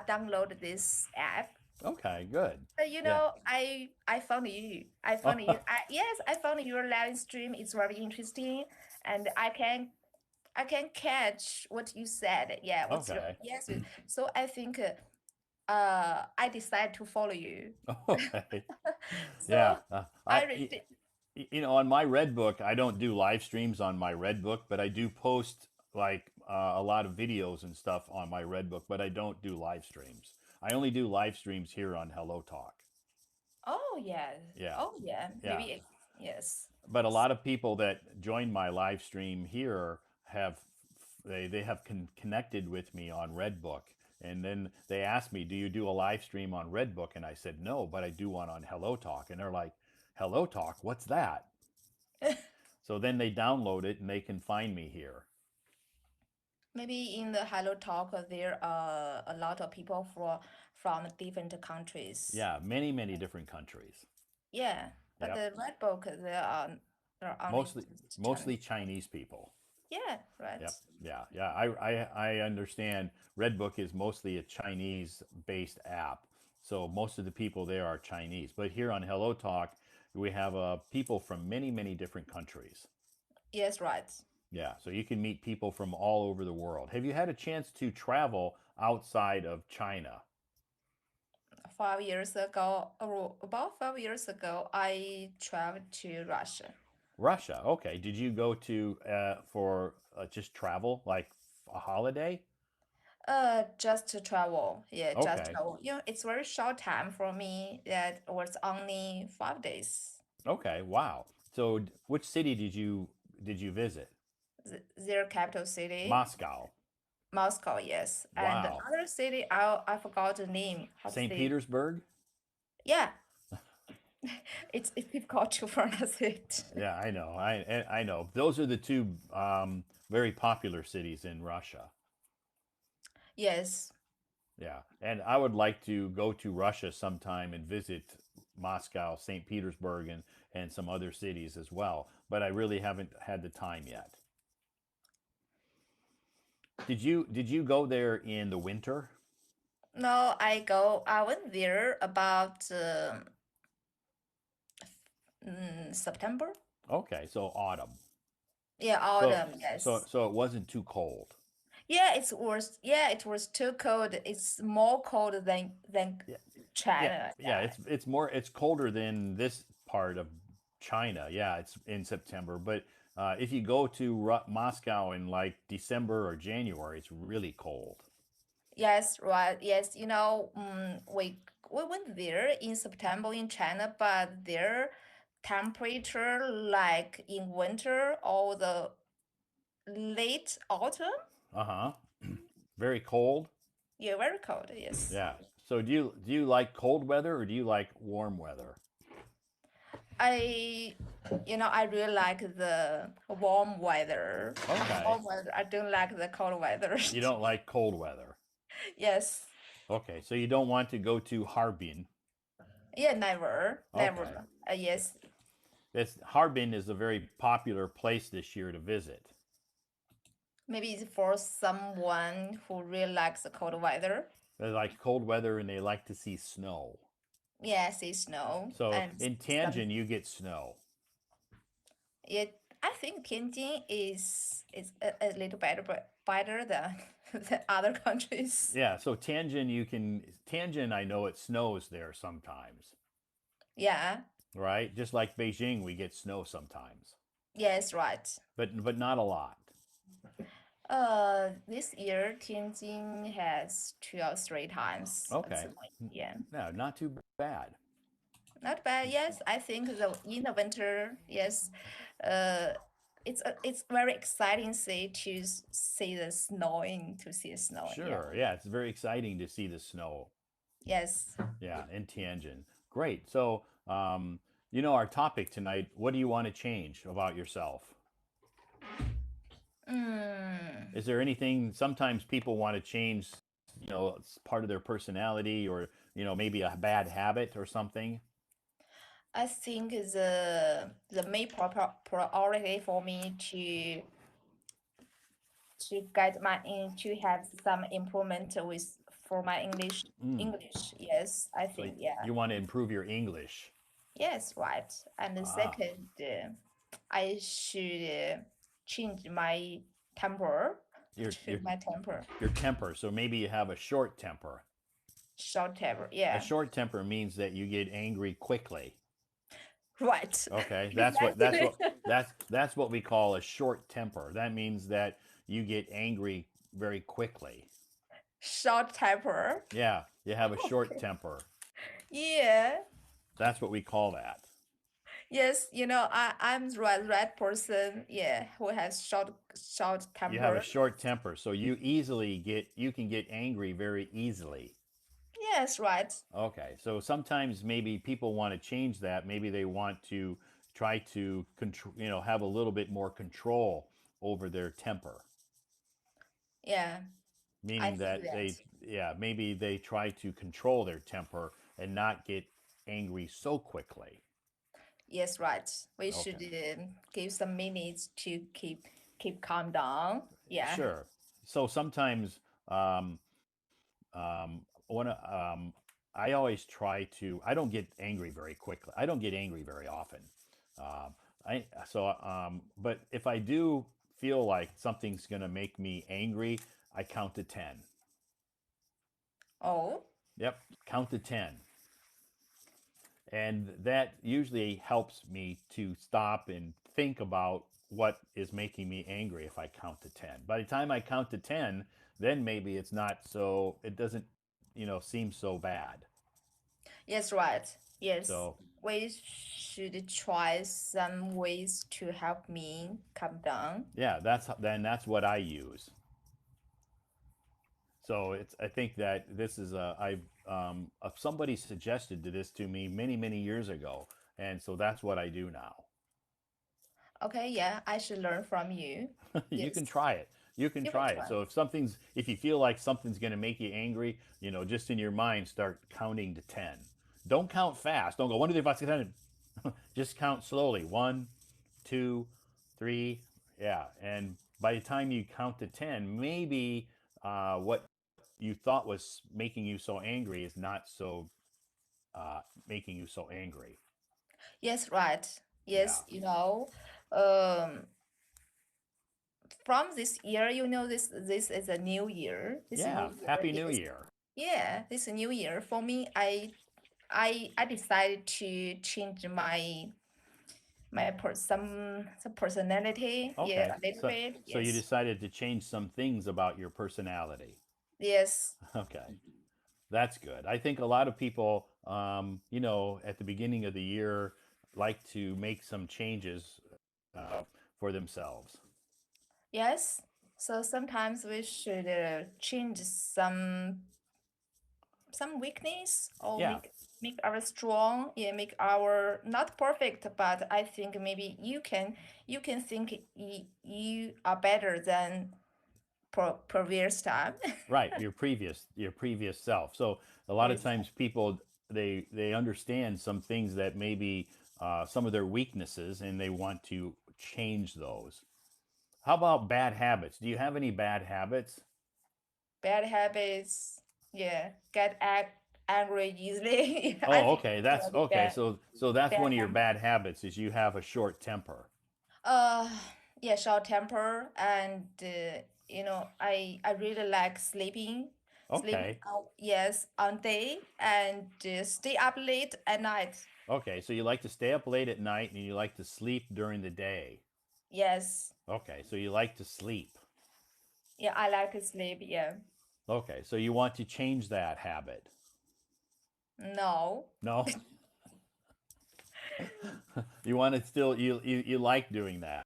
downloaded this app. Okay, good. Yeah. I found you. I found you. Yes, I found your live stream. It's very interesting, and I can catch what you said. Yeah, what's your Okay. yes? So I think I decided to follow you. Okay. So Yeah. I read. On my Red Book, I don't do live streams on my Red Book, but I do post like a lot of videos and stuff on my Red Book, but I don't do live streams. I only do live streams here on Hello Talk. Oh yeah. Yeah. Oh yeah. Yeah. Yes. But a lot of people that join my live stream here have they have connected with me on Redbook, and then they asked me, "Do you do a live stream on Redbook?" And I said, "No, but I do one on Hello Talk." And they're like, "Hello Talk, what's that?" So then they download it and they can find me here. Maybe in the Hello Talk there are a lot of people from different countries. Yeah, many different countries. Yeah, but Yep. the Red Book there are only Mostly just mostly Chinese. Chinese people. Yeah, right. Yep. Yeah. Yeah. I understand Redbook is mostly a Chinese based app. So most of the people there are Chinese. But here on Hello Talk, we have people from many different countries. Yes, right. Yeah. So you can meet people from all over the world. Have you had a chance to travel outside of China? 5 years ago, or about 5 years ago, I traveled to Russia. Russia. Okay. Did you go to for just travel, like a holiday? Just to travel. Yeah, just Okay. travel. It's very short time for me. That was only 5 days. Okay. Wow. So which city did you visit? Their capital city, Moscow. Moscow, yes. And the Wow. other city, I forgot the name. How to St. say? Petersburg? Yeah, it's difficult to pronounce it. Yeah, I know. I know. Those are the two very popular cities in Russia. Yes, Yeah. And I would like to go to Russia sometime and visit Moscow, St. Petersburg, and some other cities as well. But I really haven't had the time yet. Did you go there in the winter? no, I went there about September. Okay, so autumn. Yeah, So autumn. Yes. so it wasn't too cold. Yeah, it was too cold. It's more cold than Yeah. Yeah, China. yeah, Yeah. it's colder than this part of China. Yeah, it's in September, but if you go to Moscow in like December or January, it's really cold. Yes, right. Yes, we went there in September in China, but their temperature like in winter or the late autumn. Uh-huh. Very cold? Yeah, very cold. Yes. Yeah. So do you like cold weather or do you like warm weather? I, I really like the warm weather. Okay. Warm weather. I don't like the cold weather. You don't like cold weather. Yes. Okay. So you don't want to go to Harbin. Yeah, never, Okay. never. Yes, This Harbin is a very popular place this year to visit. maybe it's for someone who really likes the cold weather. They like cold weather and they like to see snow. Yes, it's snow So and in some. Tianjin, you get snow. It. I think Tianjin is a little better than the other countries. Yeah. So Tianjin, I know it snows there sometimes, Yeah. right? Just like Beijing, we get snow sometimes, Yes, right. but not a lot. This year Tianjin has 2 or 3 times. Okay. Yeah. No, not too bad. Not bad. Yes, I think the in the winter, yes, uh, it's very exciting see the snowing to see the snowing. Yeah. Sure. Yeah, it's very exciting to see the snow. Yes. Yeah, in Tianjin. Great. So, our topic tonight, what do you want to change about yourself? Mm, Is there anything, sometimes people want to change, it's part of their personality or, maybe a bad habit or something? I think the main priority for me to get my to have some improvement with for my English. Mm. English. Yes, I So think yeah. you want to improve your English. Yes, right. And the Ah, second, I should change my temper your to your my temper, your temper. So maybe you have a short temper. short temper. A Yeah, short temper means that you get angry quickly. right. Okay, that's what that's Exactly. what that's what we call a short temper. That means that you get angry very quickly. Short temper. Yeah, you have a short Okay. temper. Yeah. That's what we call that. Yes, I'm the right person. Yeah, who has short You have a temper. short temper, so you can get angry very easily. Yes, right. Okay, so sometimes maybe people want to change that. Maybe they want to try to control, have a little bit more control over their temper, Yeah, I meaning think that that. yeah, maybe they try to control their temper and not get angry so quickly. Yes, right. We should Okay, give some minutes to keep calm down. Yeah. sure. So sometimes um, when I always try to, I don't get angry very quickly. I don't get angry very often. But if I do feel like something's going to make me angry, I count to 10. Oh, Yep, count to 10. And that usually helps me to stop and think about what is making me angry if I count to 10. By the time I count to 10, then maybe it doesn't, seem so bad. yes, right. Yes. So, We should try some ways to help me calm down. yeah, that's what I use. So I think that this is somebody suggested this to me many years ago, and so that's what I do now. Okay, yeah, I should learn from you. You can Yes, try it. You can you can try it. try. So if you feel like something's going to make you angry, just in your mind, start counting to 10. Don't count fast. Don't go 1, 2, 3, 4, 5, 6, 7. Just count slowly. 1, 2, 3. Yeah. And by the time you count to 10, maybe what you thought was making you so angry is not so making you so angry. Yes, right. Yeah. Yes, um, from this year, this is a new year. This new Yeah. year, Happy New yes. Year. Yeah, this new year for me, I decided to change some personality. Yeah, Okay. a little bit. So you Yes. decided to change some things about your personality. Yes. Okay. That's good. I think a lot of people, at the beginning of the year, like to make some changes for themselves. Yes. So sometimes we should change some weakness or Yeah, make our strong, yeah, make our not perfect, but I think maybe you can think you are better than previous time. right. Your previous self. So a lot of Yes. times people they understand some things that maybe some of their weaknesses, and they want to change those. How about bad habits? Do you have any bad habits? Bad habits, yeah, get angry easily. I Oh, think okay. it's That's a okay. So that's bad one of your habit. bad habits is you have a short temper. Uh, yeah, short temper and I really like sleeping Okay. out, yes, on day and stay up late at night. Okay. So you like to stay up late at night and you like to sleep during the day. Yes, Okay. So you like to sleep. yeah, I like to sleep. Yeah, Okay. So you want to change that habit. no. No? You want to still you like doing that.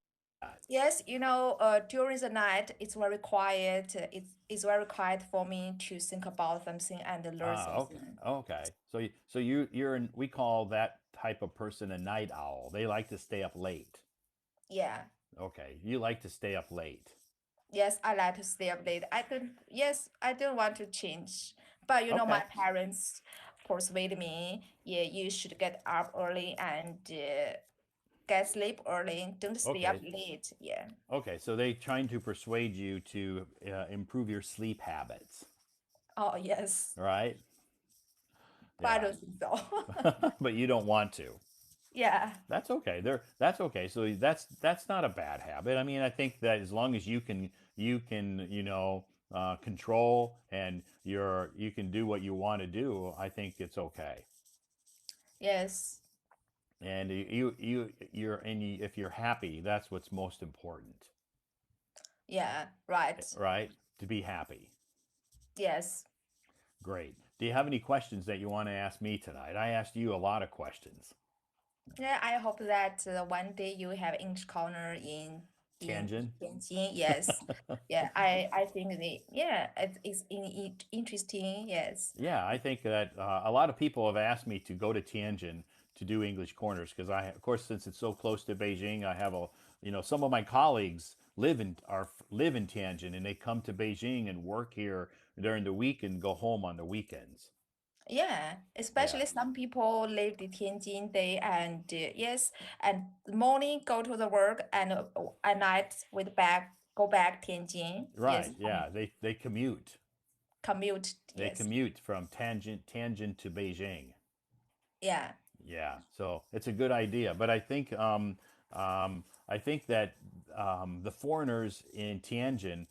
Yes, during the night it's very quiet. It's very quiet for me to think about something and learn Ah, okay. something. Okay. We call that type of person a night owl. They like to stay up late. Yeah. Okay. You like to stay up late. Yes, I like to stay up late. Yes, I don't want to change. But my Okay. parents persuade me, yeah, you should get up early and get sleep early. Don't stay up Okay. late. Yeah. Okay. So they trying to persuade you to improve your sleep habits, Oh, yes. right? But I Yeah. don't think so. But you don't want to. Yeah. That's okay. That's okay. So that's not a bad habit. I mean, I think that as long as you can control and you can do what you want to do, I think it's okay. Yes. And if you're happy, that's what's most important, Yeah. Right. right? To be happy. Yes. Great. Do you have any questions that you want to ask me tonight? I asked you a lot of questions. Yeah, I hope that one day you have English corner in Tianjin. Tianjin. Yes. Yeah, I think it's interesting. Yes. Yeah, I think that a lot of people have asked me to go to Tianjin to do English corners because of course, since it's so close to Beijing, I have some of my colleagues live in Tianjin and they come to Beijing and work here during the week and go home on the weekends. Yeah, Yeah, especially some people live in Tianjin day and yes, and morning go to the work and at night go back Tianjin. Yes, right. and Yeah, they commute. commute. They Yes. commute from Tianjin to Beijing. Yeah. Yeah, so it's a good idea, but I think that the foreigners in Tianjin,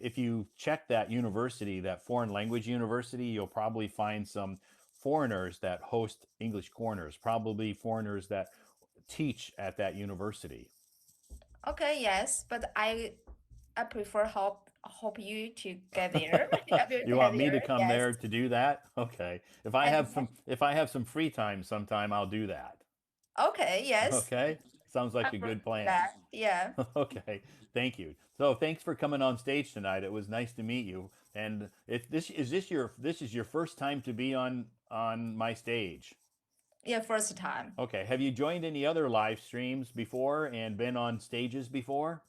if you check that university, that foreign language university, you'll probably find some foreigners that host English corners, probably foreigners that teach at that university. Okay, yes, but I prefer hope you to get there. Help you You get want me to there. come Yes. there to do that? Okay. And If I have some free time sometime, I'll do that. okay, yes. Okay. Sounds I like a prefer good plan. that. Yeah. Okay, thank you. So thanks for coming on stage tonight. It was nice to meet you. And if this is your first time to be on my stage. Yeah, first time. Okay, have you joined any other live streams before and been on stages before?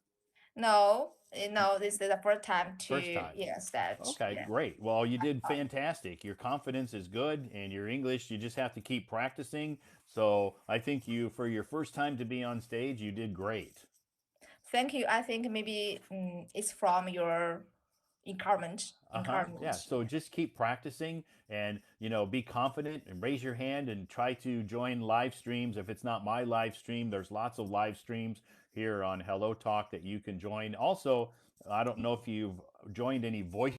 No, no, this is the first time to First time. that. Okay, Yeah. great. Well, you did fantastic. Your confidence is good and your English, you just have to keep practicing. So, I think for your first time to be on stage, you did great. Thank you. I think maybe it's from your encouragement. Uh-huh. Yeah. Encouragement. So just keep practicing and, be confident and raise your hand and try to join live streams. If it's not my live stream, there's lots of live streams here on Hello Talk that you can join. Also, I don't know if you've joined any voice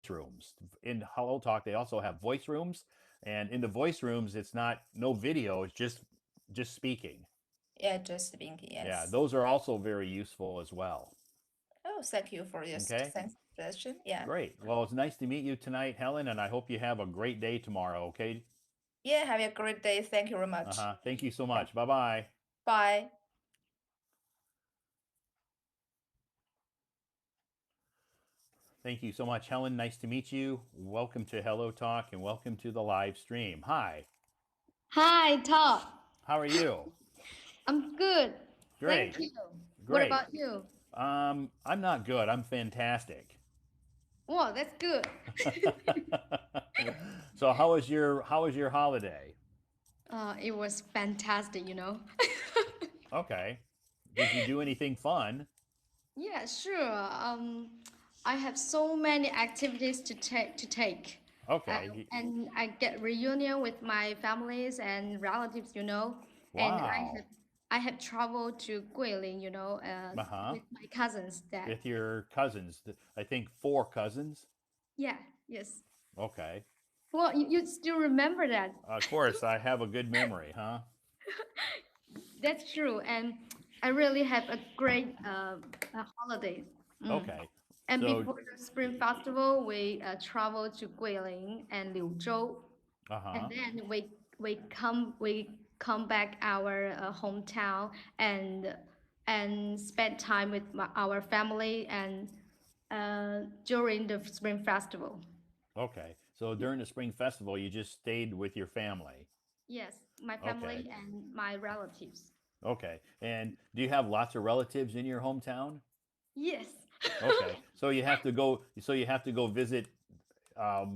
rooms. In Hello Talk, they also have voice rooms. And in the voice rooms, it's not no video, it's just speaking. Yeah, just being Yeah, yes. those are also very useful as well. Oh, thank you for your Okay? suggestion. Yeah. Great. Well, it's nice to meet you tonight, Helen, and I hope you have a great day tomorrow, okay? Yeah, have a great day. Thank you very much. Uh-huh. Thank you so Yeah. much. Bye-bye. Bye. Thank you so much, Helen. Nice to meet you. Welcome to Hello Talk and welcome to the live stream. Hi. Hi, Todd. How are you? I'm good. Thank Great. you. What Great. about you? I'm not good. I'm fantastic. Wow, that's good. So how was your holiday? It was fantastic, you know. Okay. Did you do anything fun? Yeah, sure. I have so many activities to take. Okay. And I get reunion with my families and relatives, you know. And Wow. I have traveled to Guilin, you know, Uh-huh. with my cousins. That With your cousins. I think four cousins. yeah, yes. Okay. Well, you still remember that? Of course, I have a good memory, huh? That's true, and I really have a great holiday. Mm. Okay. And So, before the Spring Festival, we traveled to Guilin and Liuzhou, and uh-huh. then we come back our hometown and spend time with our family and during the Spring Festival. Okay. So during the spring festival, you just stayed with your family. Yes, my Okay. family and my relatives. Okay. And do you have lots of relatives in your hometown? Yes. Okay. So you have to go visit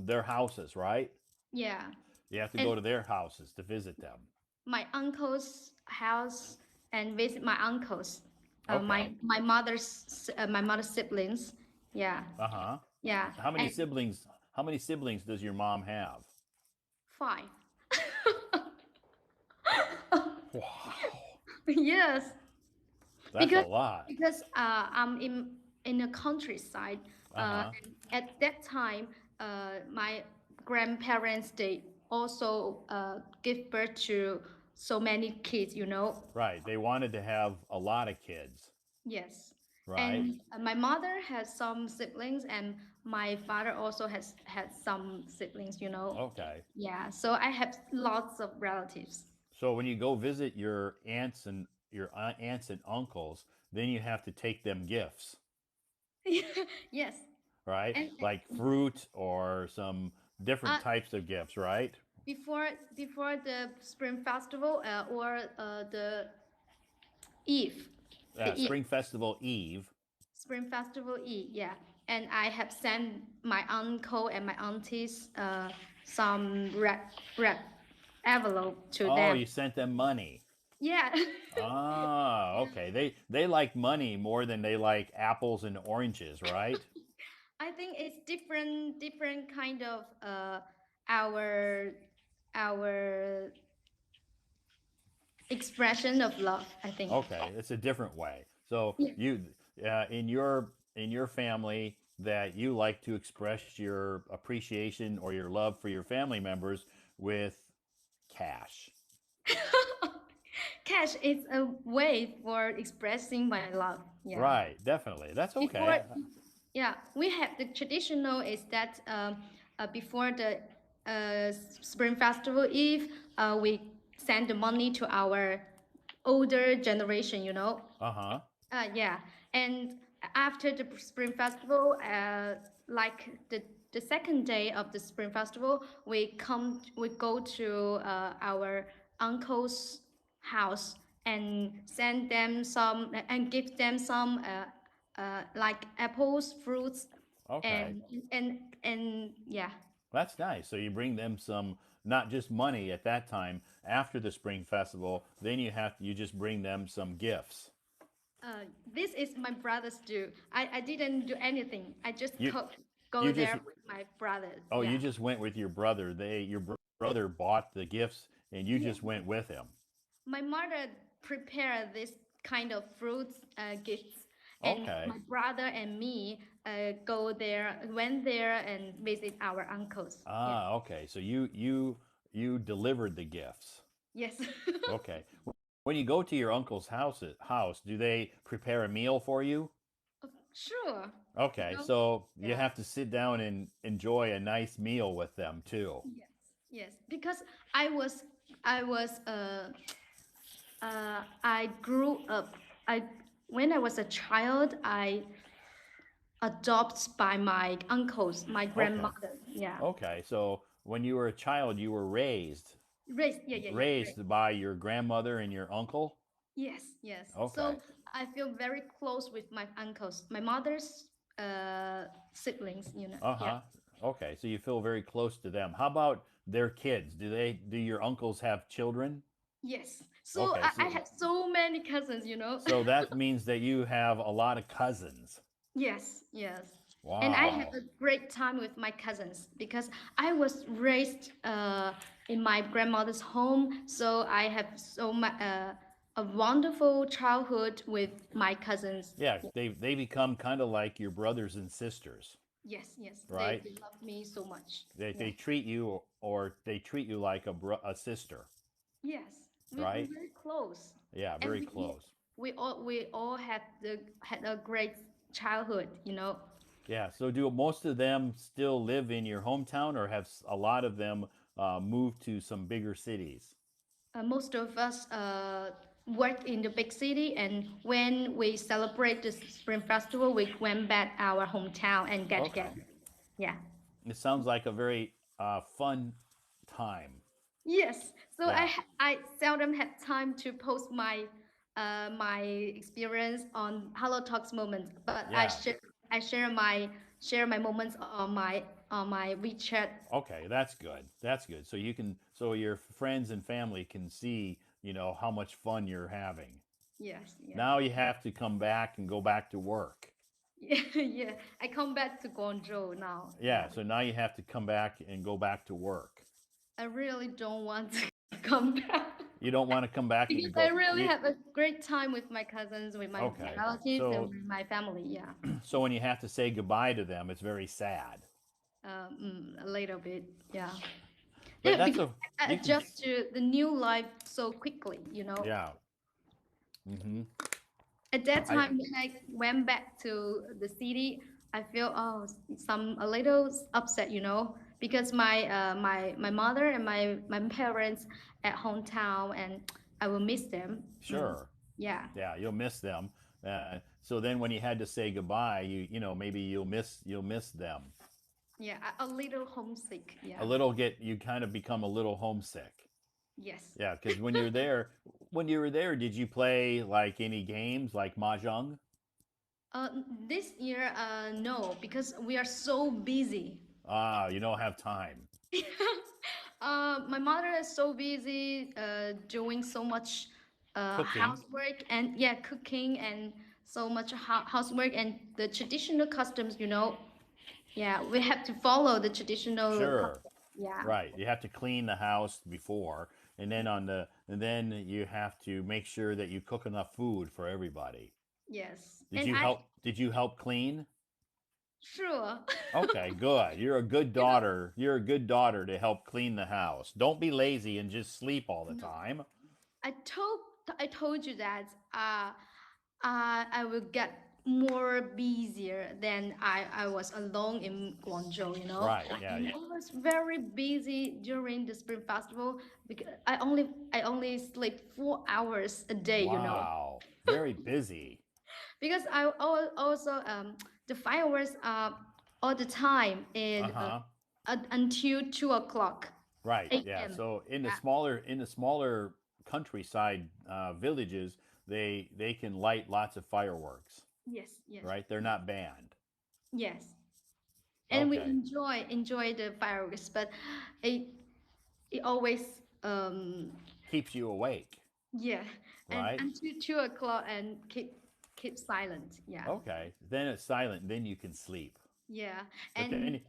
their houses, right? Yeah. You have to And go to their houses to visit them. my uncle's house and visit my uncles, Okay. my mother's siblings. Yeah, Uh-huh. yeah, How many and siblings how many siblings does your mom have? five. Wow. Yes, That's a because lot. I'm in the countryside. Uh-huh. And at that time, my grandparents they also give birth to so many kids. You know. Right. They wanted to have a lot of kids, Yes. right? And my mother has some siblings, and my father also has had some siblings, you know. Okay. Yeah, so I have lots of relatives. So when you go visit your aunts and uncles, then you have to take them gifts, Yes. right? And Like fruit or some different uh, types of gifts, right? before the Spring Festival or the Eve, the Eve, Spring Festival Eve. Spring Festival Eve, yeah. And I have sent my uncle and my aunties some red envelope to Oh, them. you sent them money. Yeah. Ah, okay. They like money more than they like apples and oranges, right? I think it's different kind of our our expression of love, I think. Okay, it's a different way. So Yeah. you in your family that you like to express your appreciation or your love for your family members with cash. Cash is a way for expressing my love. Yeah. Right, definitely. That's okay. Before, yeah, we have the traditional is that before the Spring Festival Eve, we send the money to our older generation, you know. Uh-huh. Yeah, and after the Spring Festival, like the second day of the Spring Festival, we go to our uncle's house and send them some and give them some like apples, fruits, Okay. and and and yeah. That's nice. So you bring them some not just money at that time after the spring festival, then you just bring them some gifts. This is my brother's do. I didn't do anything. I just You go you just there with my brother. oh, Yeah. you just went with your brother. Brother bought the gifts and you Yeah. just went with him. My mother prepared this kind of fruits gifts, and Okay. my brother and me went there and visit our uncles. Yeah. Ah, okay. So you delivered the gifts. Yes. Okay. When you go to your uncle's house, do they prepare a meal for you? Sure. You Okay. know. So you Yeah. have to sit down and enjoy a nice meal with them too. Yes. Yes, because I was I was I grew up. I When I was a child, I adopted by my uncles, my Okay. grandmother. Yeah, Okay. So when you were a child, you were raised. Yeah, yeah, yeah. raised by your grandmother and your uncle? Yes, yes. Okay. So I feel very close with my uncles, my mother's siblings. Yeah. Uh-huh. Okay. So you feel very close to them. How about their kids? Do your uncles have children? Yes. So Okay. I have so many cousins. So that means that you have a lot of cousins. Yes, yes. And I have Wow. a great time with my cousins because I was raised in my grandmother's home, so I have a wonderful childhood with my cousins. Yeah, they become kind of like your brothers and sisters, Yes, yes. They right? they love me so much. They Yeah. treat you or they treat you like a sister, Yes. We're right? very close. Yeah, And very close. we all had a great childhood. Yeah. So do most of them still live in your hometown, or have a lot of them moved to some bigger cities? Most of us work in the big city, and when we celebrate the Spring Festival, we went back our hometown and get Okay. together. Yeah. It sounds like a very fun time. Yes. So Yeah. I seldom had time to post my experience on Hello Talks moments, but Yeah. I share my moments on my WeChat. Okay, that's good. That's good. So your friends and family can see, how much fun you're having. Yes. Yes. Now you have to come back and go back to work. Yeah. Yeah. I come back to Guangzhou now. Yeah, Yeah. so now you have to come back and go back to work. I really don't want to come back You don't want to come back because and I go. really have a great time with my cousins, with my Okay. relatives, and So with my family. Yeah, so when you have to say goodbye to them, it's very sad. a little bit. Yeah, But yeah, that's because a I you can adjust to the new life so quickly. yeah. Mhm. At that I time, when I went back to the city, I feel a little upset, because my mother and my parents at hometown, and I will miss them. sure. Yeah, Yeah, you'll miss them. So then when you had to say goodbye, maybe you'll miss them. yeah, a little homesick. A Yeah, little you kind of become a little homesick. yes. Yeah, because when you were there, did you play like any games like mahjong? This year, no, because we are so busy. Ah, you don't have time. My mother is so busy doing so much Cooking. housework and yeah, cooking and so much housework and the traditional customs. Yeah, we have to follow the traditional Sure. custom. Yeah, Right. You have to clean the house before, and then you have to make sure that you cook enough food for everybody. yes, Did and you I help? Did you help clean? sure. Okay, good. You're a good you know, daughter. You're a good daughter to help clean the house. Don't be lazy and just sleep all the no, time. I told I told you that I will get more busier than I was alone in Guangzhou. Right. Yeah. And I was very busy during the Spring Festival because I only sleep 4 hours a day. Wow. Very busy. Because also the fireworks are all the time in Uh-huh. until 2 o'clock Right. Yeah. a.m. So in the Yeah. smaller countryside villages, they can light lots of fireworks. Yes, yes, Right. They're not banned. yes. And we Okay. enjoy the fireworks, but it it always Keeps you awake. yeah, and Right. until 2 o'clock and keep silent. Yeah, Okay. Then it's silent. Then you can sleep. yeah, But and then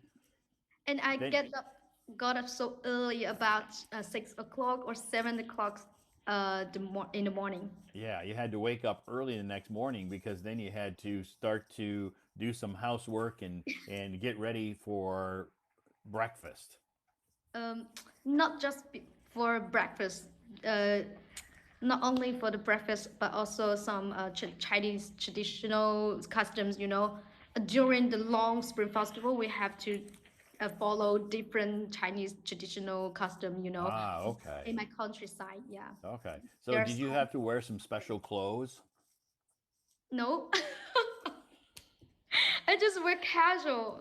and I then got up so early about 6 o'clock or 7 o'clock in the morning. yeah, you had to wake up early the next morning because then you had to start to do some housework and get ready for breakfast. Um, not just for breakfast. Not only for the breakfast, but also some Chinese traditional customs. During the long Spring Festival, we have to follow different Chinese traditional custom, Ah, okay. in my countryside. Yeah, Okay. So there's did you have to wear some special clothes? no. I just wear casual.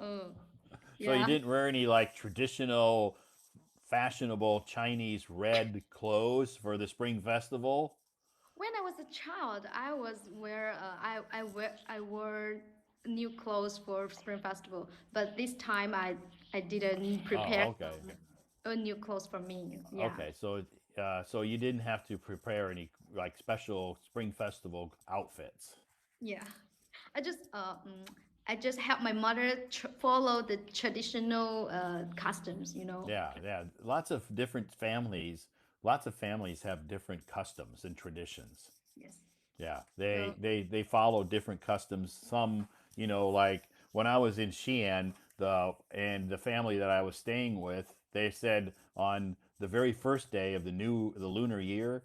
So you Yeah. didn't wear any like traditional fashionable Chinese red clothes for the spring festival? When I was a child, I was wear I wore new clothes for Spring Festival, but this time I didn't prepare Oh, okay. a new clothes for me. Yeah, Okay. So you didn't have to prepare any like special spring festival outfits. yeah. I just uh mm, I just help my mother follow the traditional customs. Yeah, yeah. Lots of families have different customs and traditions. Yes. Yeah, So they follow different customs. Some, like when I was in Xi'an, the family that I was staying with, they said on the very first day of the lunar year,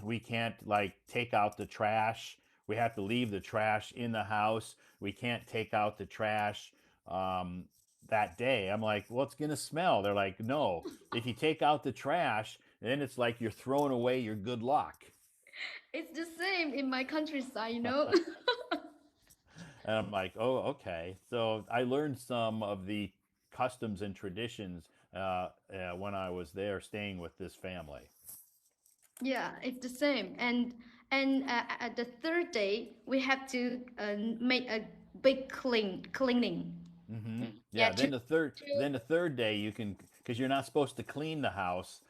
we can't like take out the trash. We have to leave the trash in the house. We can't take out the trash um, that day. I'm like, well, it's gonna smell. They're like, no. If you take out the trash, then it's like you're throwing away your good luck. it's the same in my countryside. And I'm like, oh, okay. So I learned some of the customs and traditions when I was there staying with this family. Yeah, it's the same. And at the third day, we have to make a big cleaning. Yeah, Yeah. Then the third day you can, because you're not supposed to clean the house.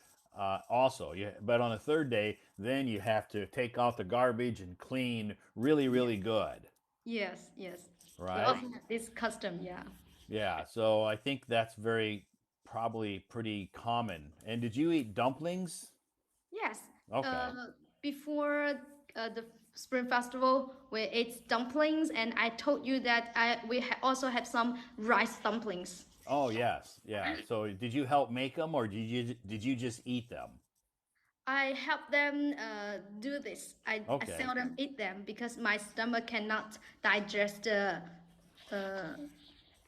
Also, but on the third day, then you have to take out the garbage and clean really, yeah, really good, yes, yes. We right? also have this custom. Yeah. Yeah. So I think that's probably pretty common. And did you eat dumplings? Yes. Okay. Uh, Before the Spring Festival, we ate dumplings, and I told you that we also have some rice dumplings. Oh yes, yeah. So did you help make them, or did you just eat them? I help them do this. I Okay. seldom eat them because my stomach cannot digest the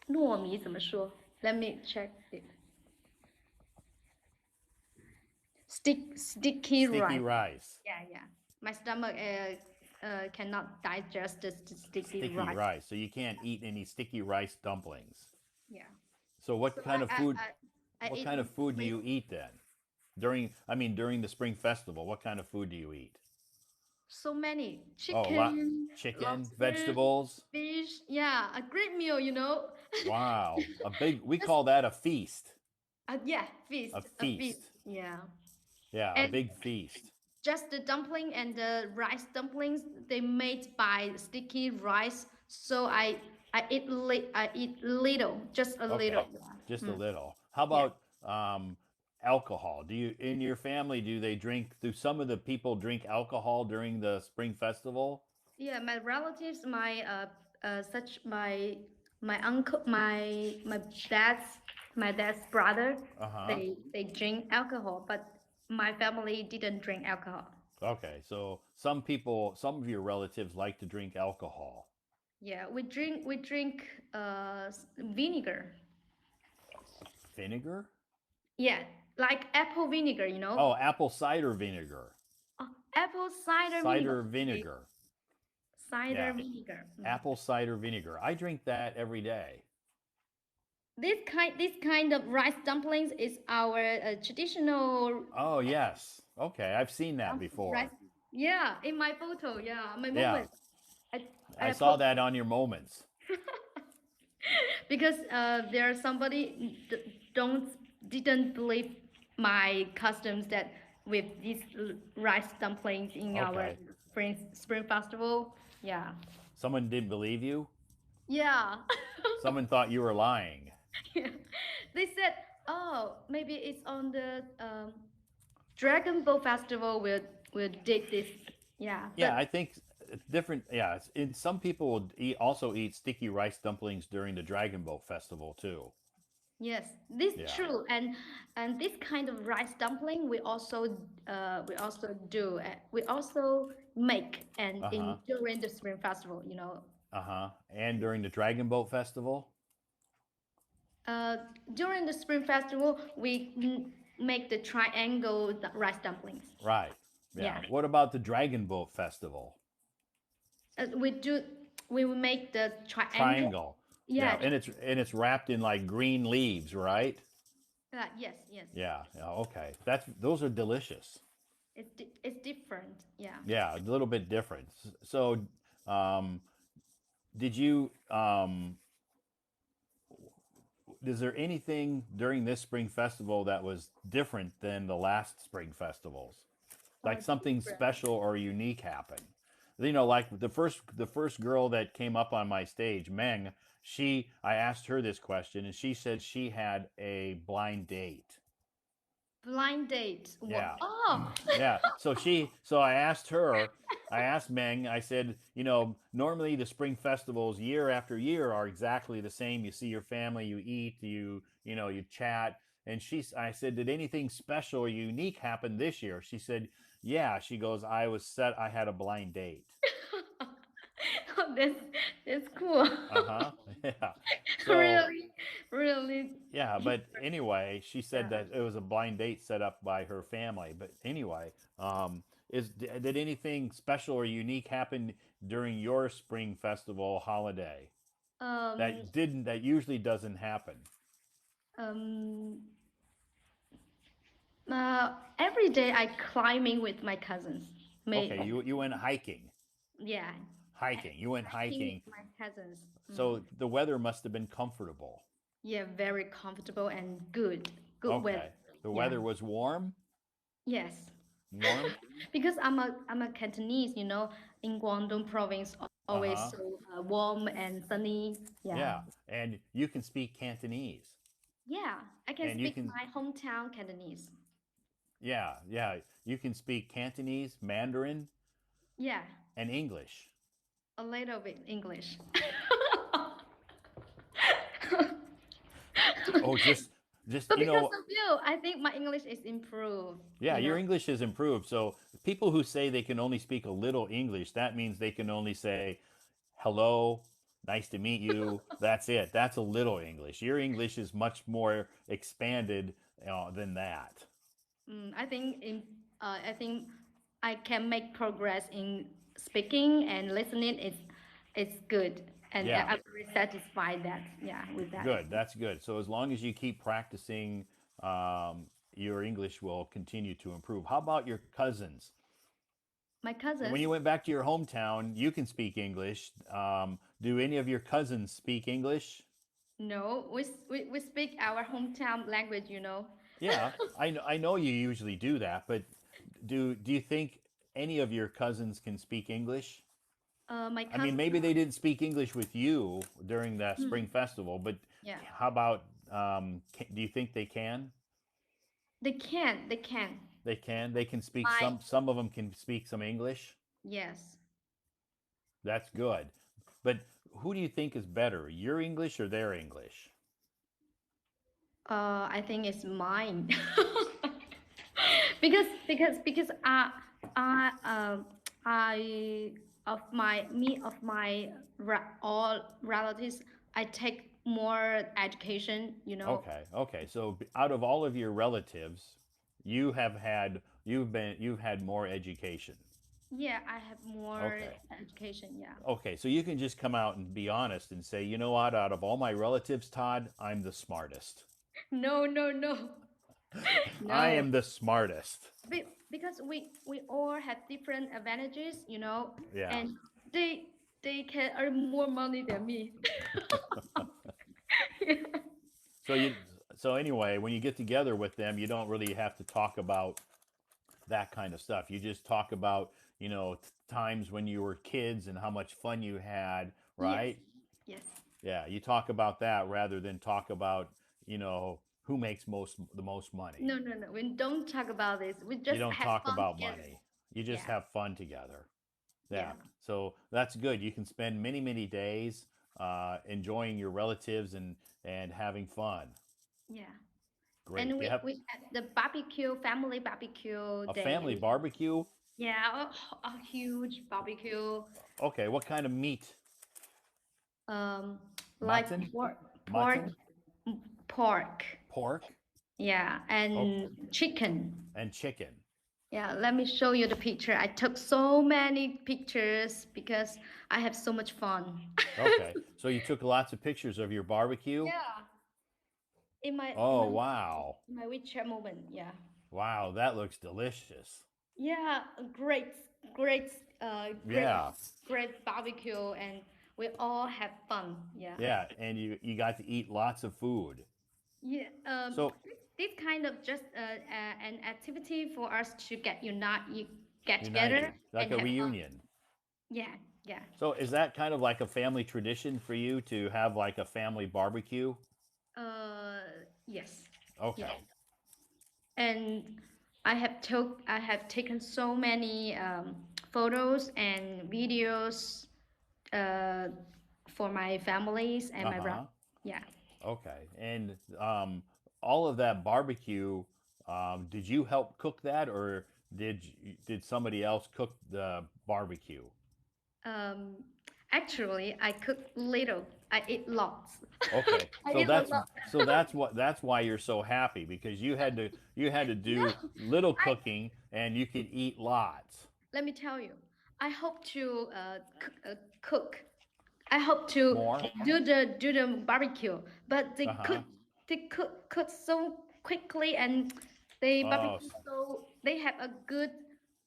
糯米怎么说? Let me check it. Sticky Sticky rice. rice. Yeah, yeah. My stomach cannot digest the sticky Sticky rice. rice. So you can't eat any sticky rice dumplings. Yeah. So So I what eat kind of food do with you eat then? During the spring festival, what kind of food do you eat? so many Oh, a lot chicken, chicken, lobster, vegetables. fish. Yeah, a great meal. Wow. We Just call that a feast. yeah, A a feast. feast. Yeah. Yeah, a And big feast. just the dumpling and the rice dumplings they made by sticky rice. So I eat little, just a little. Okay, just a Mm, little. How yeah. about alcohol? In your family, do some of the people drink alcohol during the spring festival? Yeah, my relatives, such my uncle, my dad's my dad's brother, Uh-huh. they drink alcohol, but my family didn't drink alcohol. Okay, so some of your relatives like to drink alcohol. Yeah, we drink vinegar. Vinegar? Yeah, like apple vinegar. Oh, apple cider vinegar. Apple cider vinegar. Cider Okay, vinegar. cider Yeah, vinegar. apple cider vinegar. I drink that every day. This kind of rice dumplings is our traditional Oh, yes. Okay, I've seen that rice. before. Yeah, in my photo. Yeah, my Yeah, moment. I I I saw post that on your moments. because there somebody don't didn't believe my customs that with these rice dumplings in our Okay. spring festival. Yeah, Someone didn't believe you? yeah. Someone thought you were lying. Yeah. They said, oh, maybe it's on the Dragon Boat Festival. We'll did this. Yeah, Yeah, but I think different. Yeah, some people will also eat sticky rice dumplings during the Dragon Boat Festival too. yes, this Yeah. true, and this kind of rice dumpling we also do we also make and Uh in huh. during the Spring Festival. Uh huh. And during the Dragon Boat Festival. Uh, During the Spring Festival, we make the triangle rice dumplings. Right. Yeah, Yeah. What about the Dragon Boat Festival? we do. We will make the triangle. Triangle. Yeah, Yeah. and it's wrapped in like green leaves, right? Yes. Yes. Yeah. Yeah. Okay. Those are delicious. It's different. Yeah. Yeah, a little bit different. So, um, did you? Is there anything during this spring festival that was different than the last spring festivals? Like something Different. special or unique happened? Like the first girl that came up on my stage, Meng. I asked her this question, and she said she had a blind date. Blind date. What? Yeah. Oh. Yeah. So I asked Meng, I said, normally the spring festivals year after year are exactly the same. You see your family, you eat, you chat. And I said, did anything special or unique happen this year? She said, yeah. She goes, I had a blind date. Oh, that's cool. Uh huh. Yeah. So, Really, really yeah, but different. anyway, she said Yeah. that it was a blind date set up by her family. But anyway, did anything special or unique happen during your spring festival holiday Um. that usually doesn't happen? Um. Every day I climbing with my cousins. May. Okay, you went hiking. Yeah. Hiking. You went Hiking with hiking. my cousins. So the weather must have been comfortable. Yeah, very comfortable and good. Good weather. Okay. The Yeah. weather was warm? Yes. Warm? Because I'm a Cantonese, in Guangdong province, always Uh-huh. so warm and sunny. Yeah. Yeah. And you can speak Cantonese. Yeah, I can And you speak can my hometown Cantonese. Yeah, yeah. You can speak Cantonese, Mandarin, Yeah, and English. a little bit English. Oh, just But because of you, I think my English is improved, yeah, your English has improved. So people who say they can only speak a little English, that means they can only say hello, nice to meet you. That's it. That's a little English. Your English is much more expanded than that. I think I can make progress in speaking and listening. It's good, and Yeah, I'm very satisfied that yeah with that. good. That's good. So as long as you keep practicing, your English will continue to improve. How about your cousins? My When cousins, you went back to your hometown, you can speak English. Do any of your cousins speak English? no, we speak our hometown language. Yeah, I know you usually do that, but do you think any of your cousins can speak English? My I mean, cousin, maybe they didn't speak English with you during that hmm, spring festival, but yeah, how about do you think they can? they can, They can. They can speak my some of them can speak some English. yes. That's good. But who do you think is better, your English or their English? I think it's mine. Because I of my all relatives, I take more education. Okay, okay. So out of all of your relatives, you've had more education. Yeah, I have more Okay. education. Yeah. Okay, so you can just come out and be honest and say, you know what, out of all my relatives, Todd, I'm the smartest. No, no, no, I no. am the smartest. Because we all have different advantages, Yeah. and they can earn more money than me. So you so anyway, when you get together with them, you don't really have to talk about that kind of stuff. You just talk about, times when you were kids and how much fun you had, Yes, right? yes. Yeah, you talk about that rather than talk about, who makes the most money. No, no, no. We don't talk about this. We You just don't have talk fun about together. money. You just Yeah, have fun together. yeah, Yeah. So that's good. You can spend many, many days enjoying your relatives and having fun. yeah. Great. And Do you we have we had the barbecue, family barbecue a day. family barbecue? Yeah, a huge barbecue. Okay. What kind of meat? Um, like Mutton? pork, Mutton? pork. Pork? Yeah, Okay. and chicken. And chicken. Yeah, let me show you the picture. I took so many pictures because I have so much fun. Okay. So you took lots of pictures of your barbecue? Yeah, in my in Oh, my wow. in my WeChat moment. Yeah. Wow, that looks delicious. Yeah, great, great, great, Yeah. great barbecue, and we all have fun. Yeah. Yeah, and you got to eat lots of food. Yeah. So This kind of just an activity for us to get together united, like and a have fun. reunion. Yeah. Yeah. So is that kind of like a family tradition for you to have like a family barbecue? Uh, yes. Yeah. Okay. And I have taken so many photos and videos uh, for my families and my Uh-huh. yeah. Okay. And all of that barbecue, did you help cook that, or did somebody else cook the barbecue? Um, Actually, I cook little. I eat lots. Okay. I eat a lot. So that's why you're so happy, because you had to No, do little I cooking and you could eat lots. let me tell you. I hope to cook. I hope to More? do the barbecue, but Uh-huh. they cook so quickly, and they Oh, barbecue so they have a good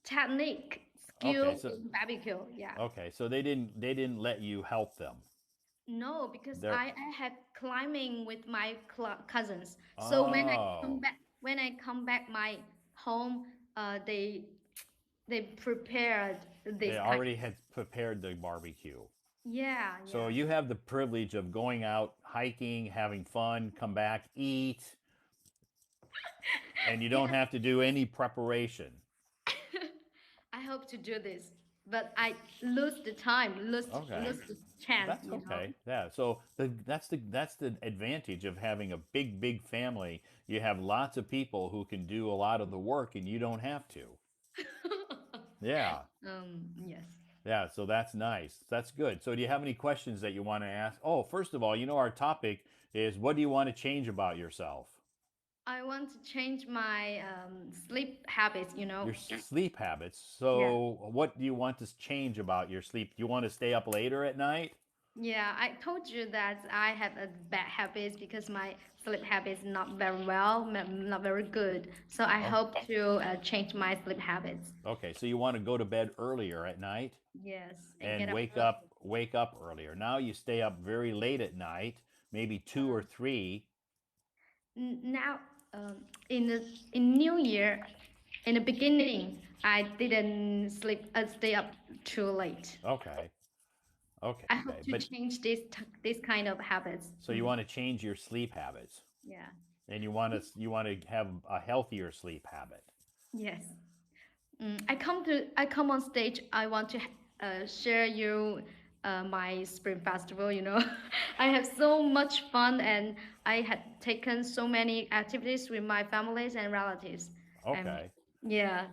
technique okay. skill So in barbecue. Yeah. okay. So they didn't let you help them. No, because They're I had climbing with my cousins. So oh, when I come back my home, they prepared they this kind. already had prepared the barbecue. Yeah, So yeah. you have the privilege of going out hiking, having fun, come back, eat, and you don't Yeah. have to do any preparation. I hope to do this, but I lose the time, Okay. lose the chance, That's you know. okay. Yeah. So that's the advantage of having a big family. You have lots of people who can do a lot of the work and you don't have to. Yeah. Yes. Yeah, so that's nice. That's good. So do you have any questions that you want to ask? Oh, first of all, our topic is what do you want to change about yourself? I want to change my sleep habits, you know. Your sleep habits. Yeah. So what do you want to change about your sleep? Do you want to stay up later at night? Yeah, I told you that I have a bad habits because my sleep habits not very well, not very good. So I Oh, hope to change my sleep habits. okay. So you want to go to bed earlier at night Yes, and and get up early. wake up earlier. Now you stay up very late at night, maybe 2 or 3. Now, in the in New Year, in the beginning, I didn't stay up too late. Okay. Okay. I hope to But change this kind of habits. so you want to change your sleep habits Yeah. and you want to have a healthier sleep habit. Yes. I come on stage. I want to share you my spring festival. You know, I have so much fun, and I had taken so many activities with my families and relatives. And Okay. yeah,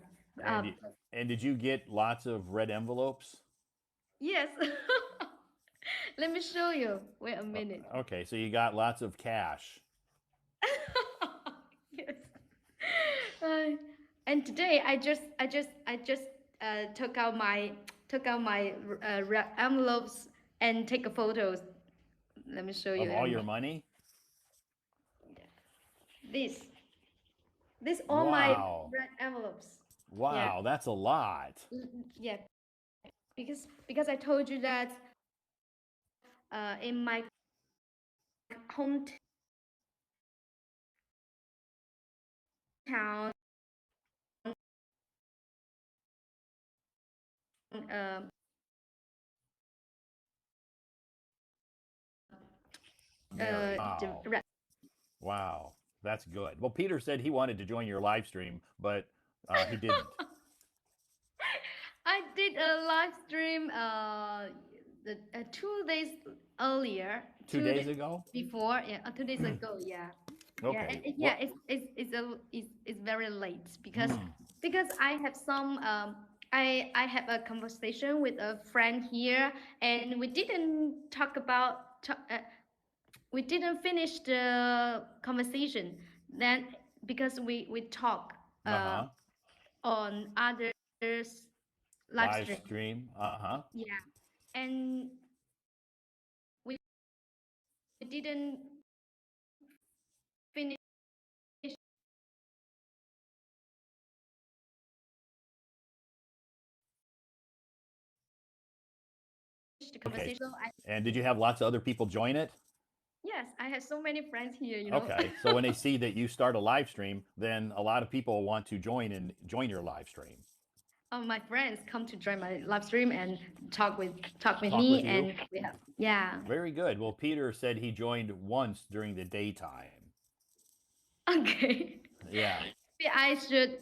And uh, and did you get lots of red envelopes? yes. Let me show you. Wait a minute. Okay, so you got lots of cash. Yes. Uh, and today I just took out my envelopes and take a photos. Let me show Of you. all your money? This this all my Wow. red envelopes. Yeah, Wow, that's a lot. yeah. Because I told you that in my hometown, uh, Mary. the Wow. red. Wow. That's good. Well, Peter said he wanted to join your live stream, but he didn't. I did a live stream the 2 days earlier, 2 days ago? before, yeah, 2 days ago, yeah. Yeah, Okay. yeah, What? it's very late Hmm. because I have some I have a conversation with a friend here, and we didn't talk about we didn't finish the conversation. Then because we talk Uh-huh. on others live stream. Live stream. Uh-huh. Yeah, and we didn't finish the Okay. conversation. So I And did you have lots of other people join it? yes, I have so many friends here. Okay. So when they see that you start a live stream, then a lot of people want to join your live stream. My friends come to join my live stream and talk with Talk me, with you. and we have yeah. Very good. Well, Peter said he joined once during the daytime. Okay. Yeah. Maybe I should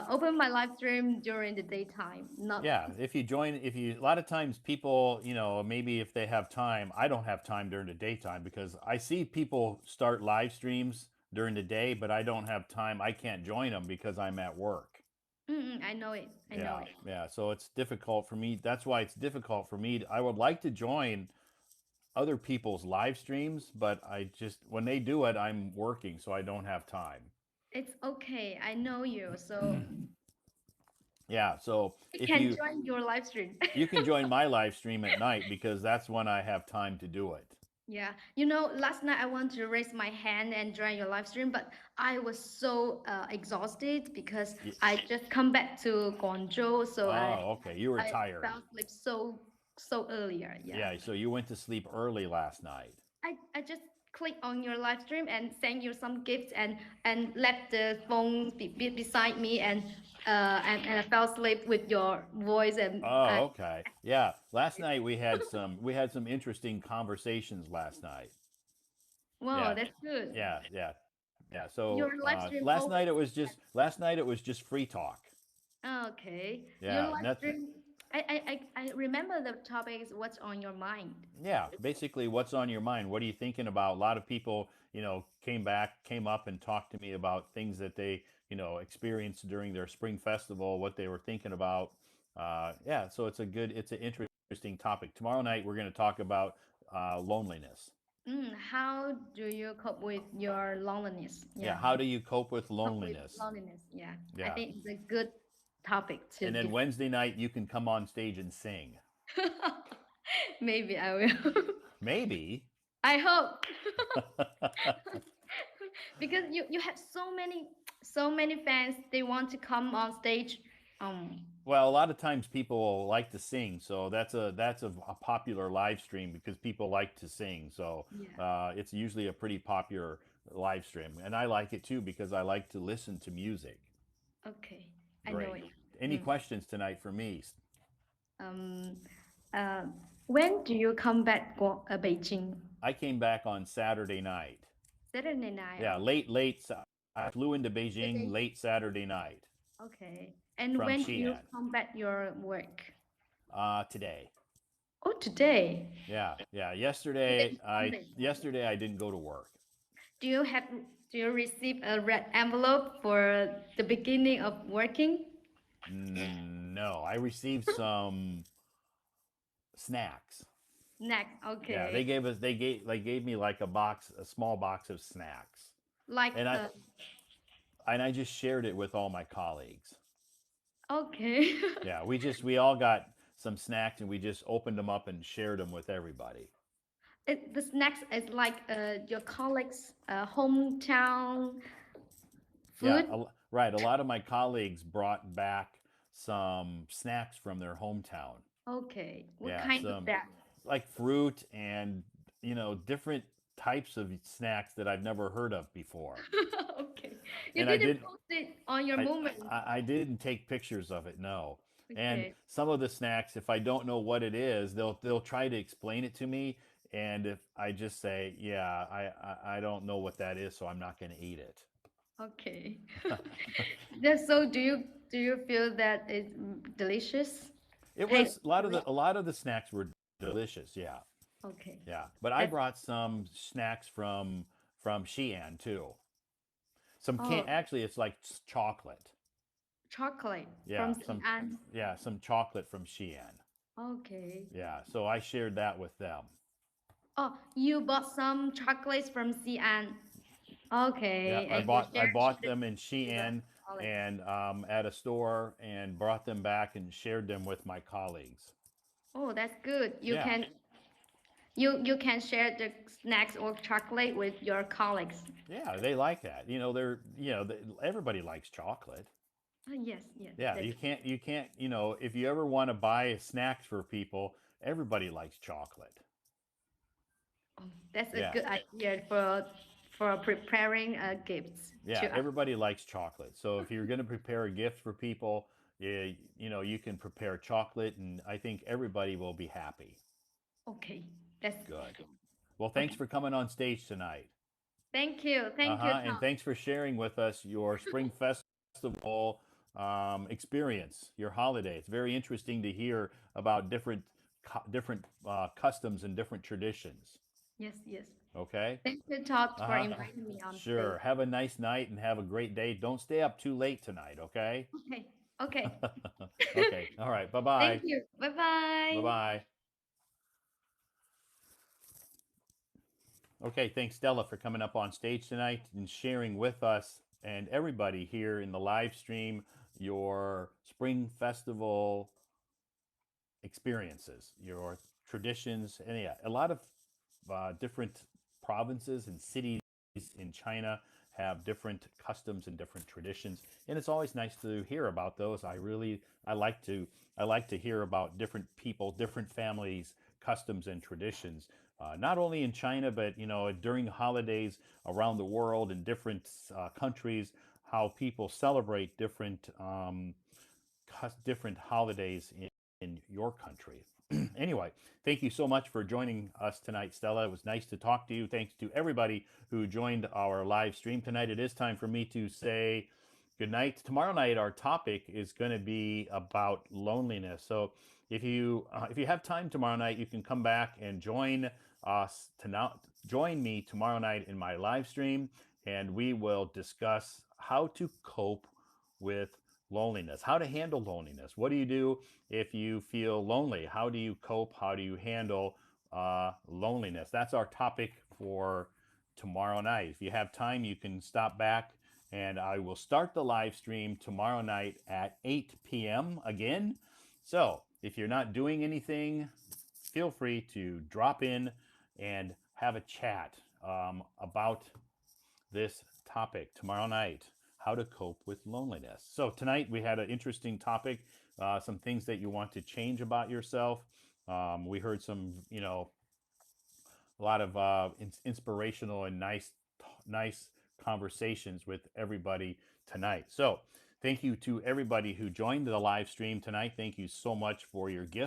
open my live stream during the daytime, not Yeah, if you join, if you, a lot of times people, maybe if they have time, I don't have time during the daytime because I see people start live streams during the day, but I don't have time. I can't join them because I'm at work. I know it. I know Yeah, it. yeah. So it's difficult for me. That's why it's difficult for me. I would like to join other people's live streams, but I just, when they do it, I'm working, so I don't have time. It's okay. I know you, so Yeah, so I if can you, join your live stream. you can join my live stream at night because that's when I have time to do it. Yeah, last night I wanted to raise my hand and join your live stream, but I was so exhausted because Y- I just come back to Guangzhou, so Oh, okay. You were I tired. fell asleep so earlier. Yeah, Yeah, so you went to sleep early last night. I just click on your live stream and send you some gifts and left the phone beside me and I fell asleep with your voice and Oh, okay. Yeah, last night we had some interesting conversations last night. wow, Yeah, that's good. yeah, yeah, yeah. So Your live stream last always night it was just free talk. okay. Your Yeah, live nothing. stream. I remember the topic is what's on your mind. Yeah, basically, what's on your mind? What are you thinking about? A lot of people, came up and talked to me about things that they, experienced during their spring festival, what they were thinking about. Yeah, so it's an interesting topic. Tomorrow night, we're going to talk about loneliness. How do you cope with your loneliness? Yeah, Yeah, how do you cope with cope with loneliness? loneliness. Yeah, I Yeah, think it's a good topic to and then discuss. Wednesday night, you can come on stage and sing. Maybe I will. Maybe. I hope because you have so many fans. They want to come on stage. Um. Well, a lot of times people like to sing, so that's a popular live stream because people like to sing. So Yeah. it's usually a pretty popular live stream, and I like it too because I like to listen to music. Okay. I know Great. it. Any Mm. questions tonight for me? Um. Uh. When do you come back, Beijing? I came back on Saturday night. Saturday night. Yeah, late. I flew into Beijing Okay. late Saturday night Okay. And from when do you Xi'an. come back your work? Today. Oh, today. Yeah, yeah. Today is Sunday. Yesterday I didn't go to work. Do you have do you receive a red envelope for the beginning of working? No, I received some snacks. Next, Yeah, okay. they gave me like a small box of snacks, Like and I just shared it with all my colleagues. okay. Yeah, we all got some snacks and we just opened them up and shared them with everybody. The snacks is like your colleagues' hometown Yeah, food. right. A lot of my colleagues brought back some snacks from their hometown. Okay. What Yeah, kind of some that? like fruit and different types of snacks that I've never heard of before. Okay. You And I didn't did post it on your I, moment. I didn't take pictures of it, no. And Okay. some of the snacks, if I don't know what it is, they'll try to explain it to me. And if I just say, yeah, I don't know what that is, so I'm not going to eat it. Okay. That's so do you feel that it's delicious? It Taste was a lot of delicious? the snacks were delicious, yeah, Okay. yeah. But I That's brought some snacks from Xi'an too. Some can oh actually it's like chocolate. chocolate Yeah, from some Xi'an. yeah, some chocolate from Xi'an. Okay. Yeah, so I shared that with them. Oh, you bought some chocolates from Xi'an. Yeah, Okay, I and you bought I shared bought it them in to the Shein colleagues. and at a store and brought them back and shared them with my colleagues. Oh, that's good. Yeah, You can share the snacks or chocolate with your colleagues. yeah, they like that. You know, everybody likes chocolate. Yes, yes, Yeah, that's if you ever want to buy snacks for people, everybody likes chocolate. that's a Yeah, good idea for preparing gifts yeah, to us. everybody likes chocolate. So if you're going to prepare a gift for people, you can prepare chocolate, and I think everybody will be happy. Okay, that's Good. Well, thanks okay. for coming on stage tonight. Thank you, And Tom. thanks for sharing with us your Spring Festival experience, your holiday. It's very interesting to hear about different customs and different traditions. Yes, yes. Okay. Thank you, Todd, Uh for huh. inviting me on stage. Sure. Have a nice night and have a great day. Don't stay up too late tonight. Okay. Okay, okay. Okay. All right. Bye Thank bye. you. Bye Bye bye. bye. Okay, thanks, Stella, for coming up on stage tonight and sharing with us and everybody here in the live stream your Spring Festival experiences, your traditions, and yeah, a lot of different provinces and cities in China have different customs and different traditions, and it's always nice to hear about those. I like to I like to hear about different people, different families, customs and traditions. Not only in China, but during holidays around the world in different countries, how people celebrate different holidays in your country. Anyway, thank you so much for joining us tonight, Stella. It was nice to talk to you. Thanks to everybody who joined our live stream tonight. It is time for me to say good night. Tomorrow night, our topic is going to be about loneliness. So if you have time tomorrow night, you can come back and join me tomorrow night in my live stream, and we will discuss how to cope with loneliness, how to handle loneliness. What do you do if you feel lonely? How do you cope? How do you handle loneliness? That's our topic for tomorrow night. If you have time, you can stop back and I will start the live stream tomorrow night at 8 p.m. again. So if you're not doing anything, feel free to drop in and have a chat about this topic tomorrow night: how to cope with loneliness. So, tonight we had an interesting topic, some things that you want to change about yourself. We heard a lot of inspirational and nice conversations with everybody tonight. So, thank you to everybody who joined the live stream tonight. Thank you so much for your gifts.